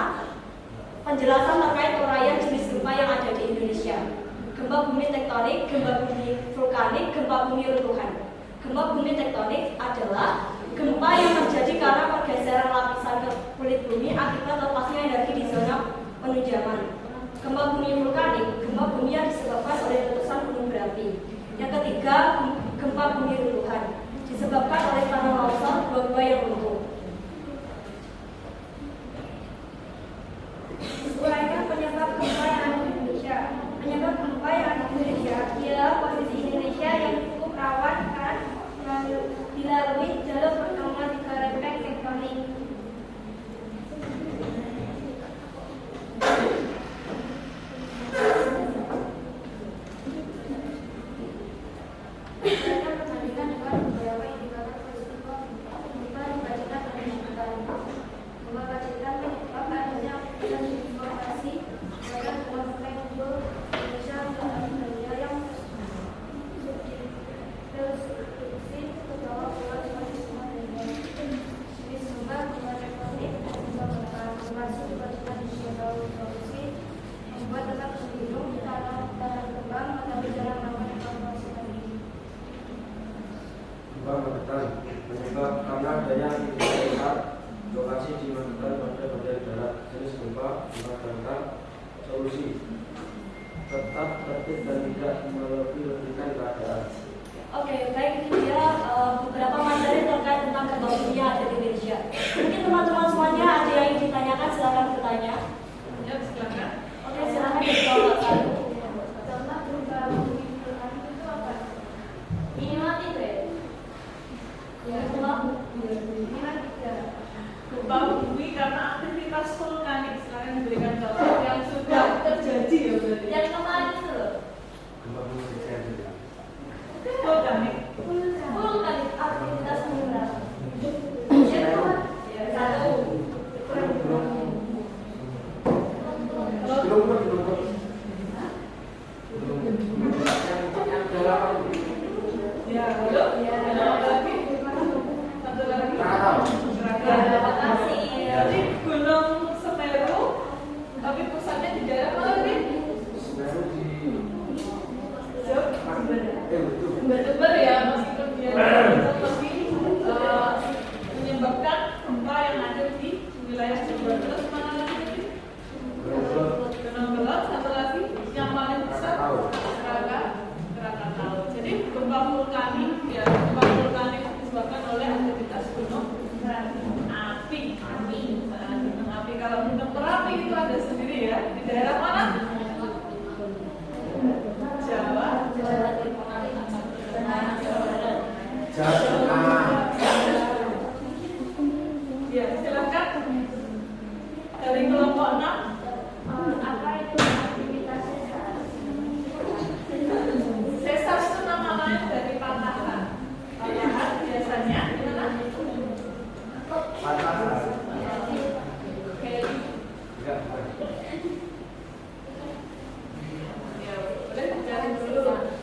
penjelasan terkait uraian jenis gempa yang ada di Indonesia. Gempa bumi tektonik, gempa bumi vulkanik, gempa bumi runtuhan. Gempa bumi tektonik adalah gempa yang terjadi karena pergeseran lapisan ke kulit bumi akibat lepasnya energi di zona penunjaman. Gempa bumi vulkanik, gempa bumi yang disebabkan oleh letusan gunung berapi. Yang ketiga, gempa bumi runtuhan, disebabkan oleh tanah longsor gua-gua yang runtuh. Uraikan penyebab gempa yang ada di Indonesia. Penyebab gempa yang ada di Indonesia ialah posisi Indonesia yang cukup rawan karena dilalui jalur pertemuan 3 lempeng tektonik. Saya perbandingan dengan beberapa indikator peristiwa gempa di Pacitan dan tidak melebih-lebihkan keadaan. Oke, baik, itu dia beberapa materi terkait tentang gempa bumi yang ada di Indonesia. Mungkin teman-teman semuanya ada yang ingin ditanyakan, silakan bertanya. Ya, silakan. Oke, silakan dari kelompok 1. Contoh gempa bumi vulkanik itu apa? Minimal itu ya. Minimal. Minimal 3. Gempa bumi karena aktivitas vulkanik. Sekarang diberikan contoh yang sudah terjadi ya berarti. Yang kemarin itu loh. Gempa bumi terjadi. Vulkanik. Vulkanik aktivitas mineral. Ya, 1. Ya, lalu ada apa lagi? Satu lagi. Terima kasih. Jadi Gunung Semeru, tapi pusatnya di daerah mana nih? Sumber ya, meskipun dia tapi menyebabkan gempa yang ada di wilayah Jember. Terus mana lagi tadi? Gunung Gelot, satu lagi yang paling besar Krakatau. Jadi gempa vulkanik ya, gempa vulkanik disebabkan oleh aktivitas gunung api. Gunung api. Kalau gunung berapi itu ada sendiri ya di daerah mana? Jawa. Ya, silakan dari kelompok 6. Apa itu aktivitas sesar? Sesar itu nama lain dari patahan. Patahan biasanya gimana? Oke. Ya, boleh dicari dulu.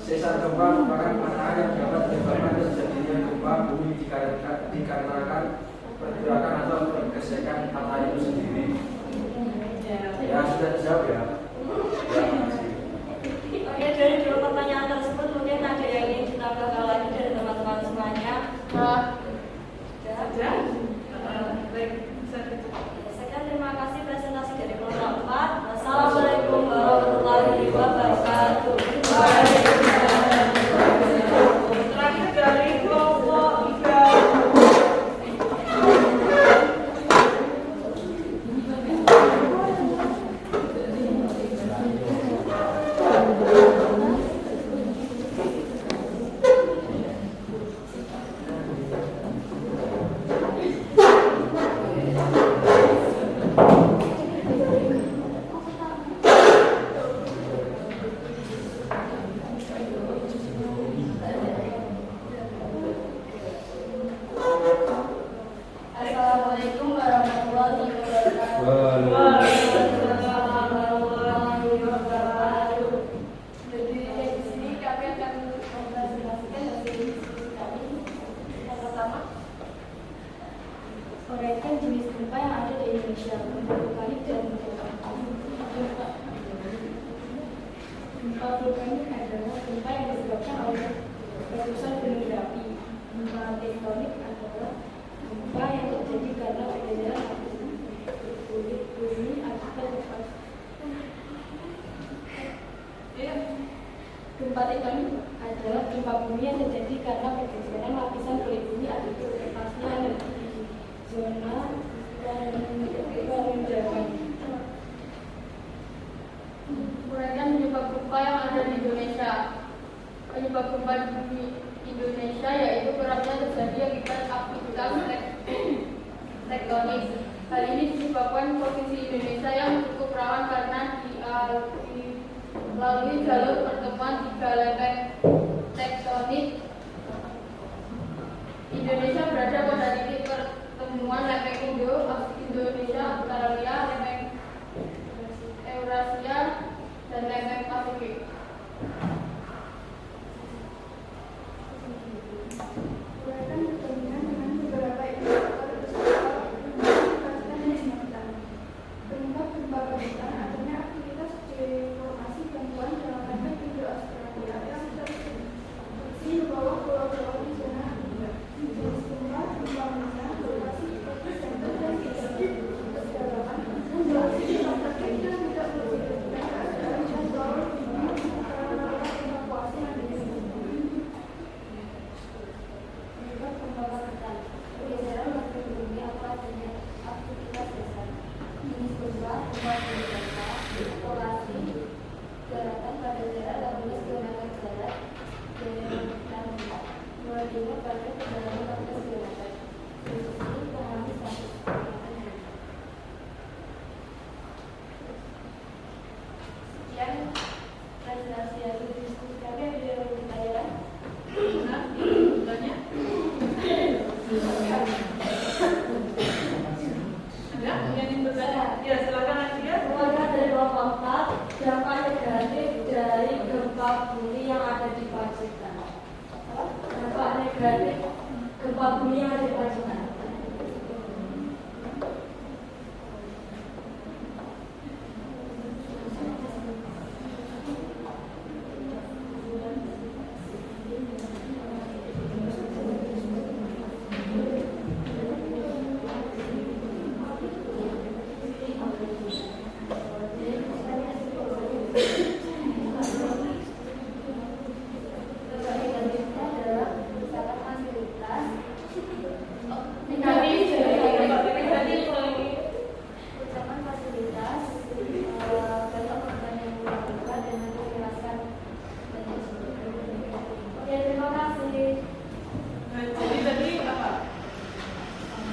Sesar gempa merupakan patahan yang dapat menyebabkan terjadinya gempa bumi dikarenakan pergerakan atau pergesekan patahan itu sendiri. Ya, sudah terjawab ya. Terima kasih. Oke, dari dua pertanyaan tersebut mungkin ada yang ingin ditambahkan lagi dari teman-teman semuanya. Ada? Baik, bisa dicoba. Sekian, terima kasih presentasi dari kelompok 4. Wassalamualaikum warahmatullahi wabarakatuh. Terakhir dari kelompok 3. Assalamualaikum warahmatullahi wabarakatuh. Jadi di sini kami akan mempresentasikan hasil diskusi kami. Yang pertama, uraikan jenis gempa yang ada di Indonesia, gempa vulkanik dan gempa vulkanik adalah gempa yang disebabkan oleh letusan gunung berapi. Gempa tektonik adalah gempa yang terjadi karena pergeseran kulit bumi akibat lepas. Gempa tektonik adalah gempa bumi yang terjadi karena pergeseran lapisan kulit bumi akibat lepasnya energi di zona perundakan. Uraikan penyebab gempa yang ada di Indonesia. Penyebab gempa di Indonesia yaitu kerapnya terjadi akibat aktivitas tektonik. Hal ini disebabkan posisi Indonesia yang cukup rawan karena dilalui jalur pertemuan tiga lempeng tektonik. Indonesia berada pada titik pertemuan lempeng Indonesia, Australia, lempeng Eurasia, dan lempeng Pasifik. Uraikan pertemuan dengan beberapa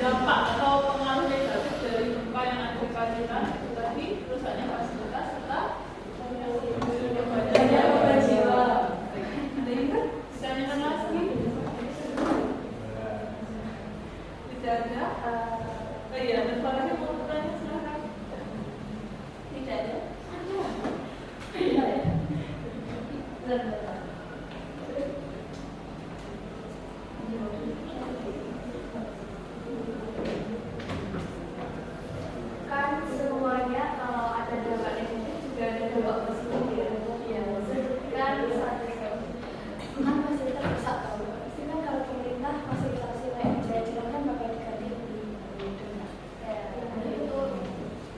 dampak atau pengaruh negatif dari gempa yang ada di Pacitan itu tadi rusaknya fasilitas serta banyak korban jiwa. Ada yang kan? Ditanyakan lagi? Tidak ada? Oh iya, dan Farahnya mau bertanya silakan. Tidak ada? Ada. Kan semuanya kalau ada dampak negatif juga ada dampak positif ya. Kan kan fasilitas rusak tau. Pasti kan kalau pemerintah fasilitasi kayak jalan-jalan kan bakal diganti itu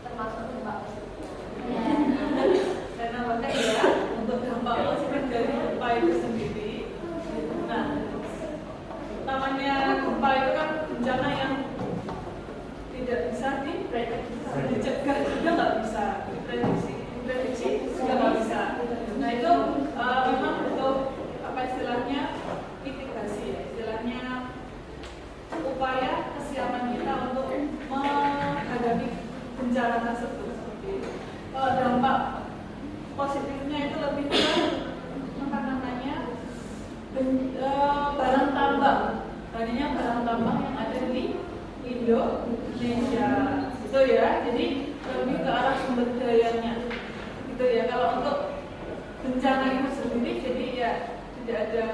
termasuk dampak positif. Dan namanya ya untuk dampak positif dari gempa itu sendiri. Nah, namanya gempa itu kan bencana yang tidak bisa dicegah juga nggak bisa, diprediksi juga nggak bisa. Nah itu memang butuh apa istilahnya mitigasi ya, istilahnya upaya kesiapan kita untuk menghadapi bencana tersebut. Kalau dampak positifnya itu lebih ke apa namanya barang tambang, banyak barang tambang yang ada di Indonesia itu ya, jadi lebih ke arah sumber dayanya gitu ya. Kalau untuk bencana itu sendiri jadi ya tidak ada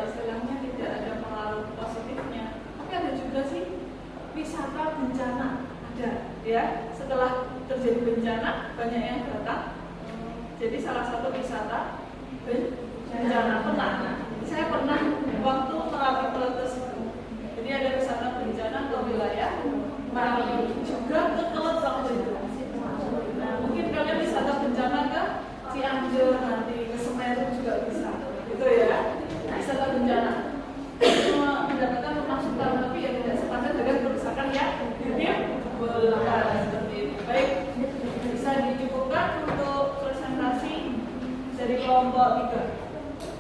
istilahnya tidak ada pengaruh positifnya, tapi ada juga sih wisata bencana ada ya. Setelah terjadi bencana banyak yang datang, jadi salah satu wisata bencana saya pernah waktu Merapi meletus itu. Jadi ada wisata bencana ke wilayah Merapi juga ke Kelet waktu itu. Nah mungkin kalian wisata bencana ke Cianjur nanti, ke Semeru juga bisa gitu ya. Wisata bencana cuma mendapatkan pemasukan, tapi ya tidak sepadan dengan kerusakan yang ditimbulkan seperti itu. Baik, bisa dicukupkan untuk presentasi dari kelompok 3.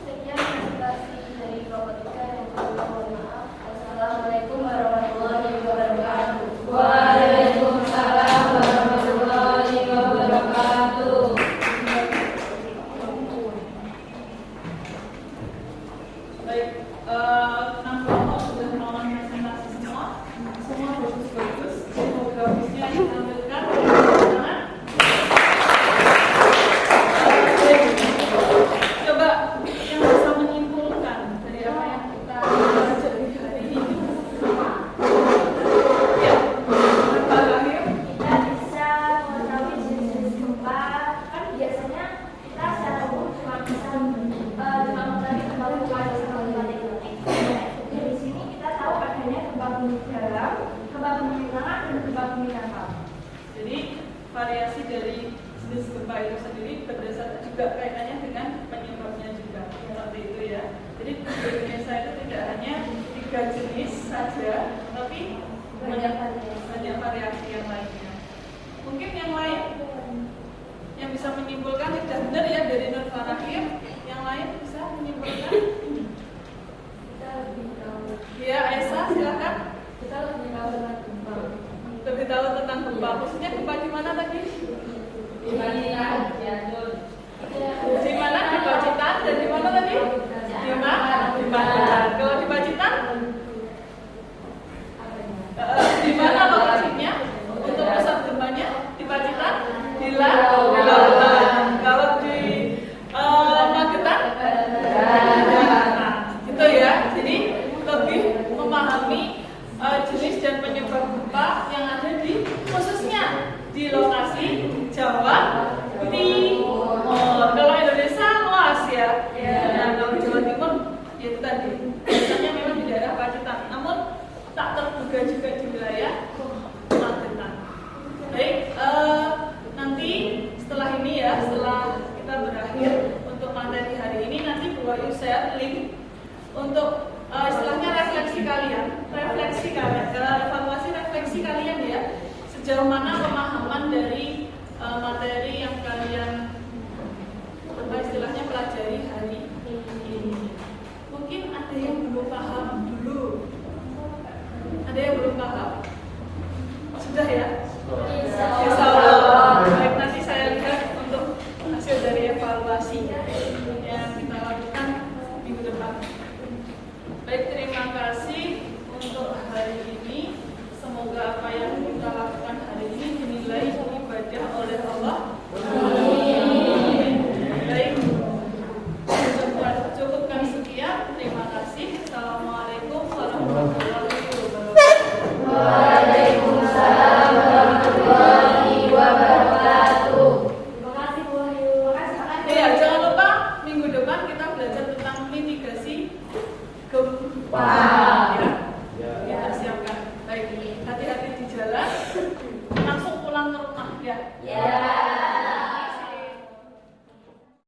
Sekian presentasi dari kelompok 3 yang mohon maaf. Wassalamualaikum warahmatullahi wabarakatuh. Waalaikumsalam warahmatullahi wabarakatuh. Baik, 6 kelompok sudah melakukan presentasi semua bagus-bagus. Infografisnya ditampilkan. Coba yang bisa menyimpulkan dari apa yang kita baca di hari ini. Ya, Pak Lahir. Kita bisa mengetahui jenis-jenis gempa. Kan biasanya kita secara umum cuma bisa mengetahui gempa kuat sama gempa tektonik. Jadi di sini kita tahu adanya gempa bumi dalam, gempa bumi tengah, dan gempa bumi dangkal. Jadi variasi dari jenis gempa itu sendiri berdasarkan juga kaitannya dengan penyebabnya juga seperti itu ya. Jadi di Indonesia itu tidak hanya 3 jenis saja, tapi banyak variasi yang lainnya. Mungkin yang lain yang bisa menyimpulkan tidak benar ya dari Nur Farahir, yang lain bisa menyimpulkan. Kita lebih tahu. Ya, Aisyah silakan. Kita lebih tahu tentang gempa. Lebih tahu tentang gempa. Khususnya gempa di mana tadi? Di mana? Di mana? Di Pacitan dan di mana tadi? Di mana? Di Pacitan. Kalau di Pacitan? Di mana lokasinya? Untuk pusat gempanya? Di Pacitan? Di Lautan. Kalau di Magetan? Nah, gitu ya. Jadi lebih memahami jenis dan penyebab gempa yang ada di khususnya di lokasi Jawa Timur. Kalau Indonesia luas ya. Nah, kalau Jawa Timur ya itu tadi biasanya memang di daerah Pacitan, namun tak terduga juga di wilayah Magetan. Baik, nanti setelah ini ya, setelah kita berakhir untuk materi hari ini, nanti Bu Ayu share link untuk istilahnya refleksi kalian, evaluasi refleksi kalian ya, sejauh mana pemahaman dari materi yang kalian apa istilahnya pelajari hari ini. Mungkin ada yang belum paham dulu. Ada yang belum paham? Sudah ya?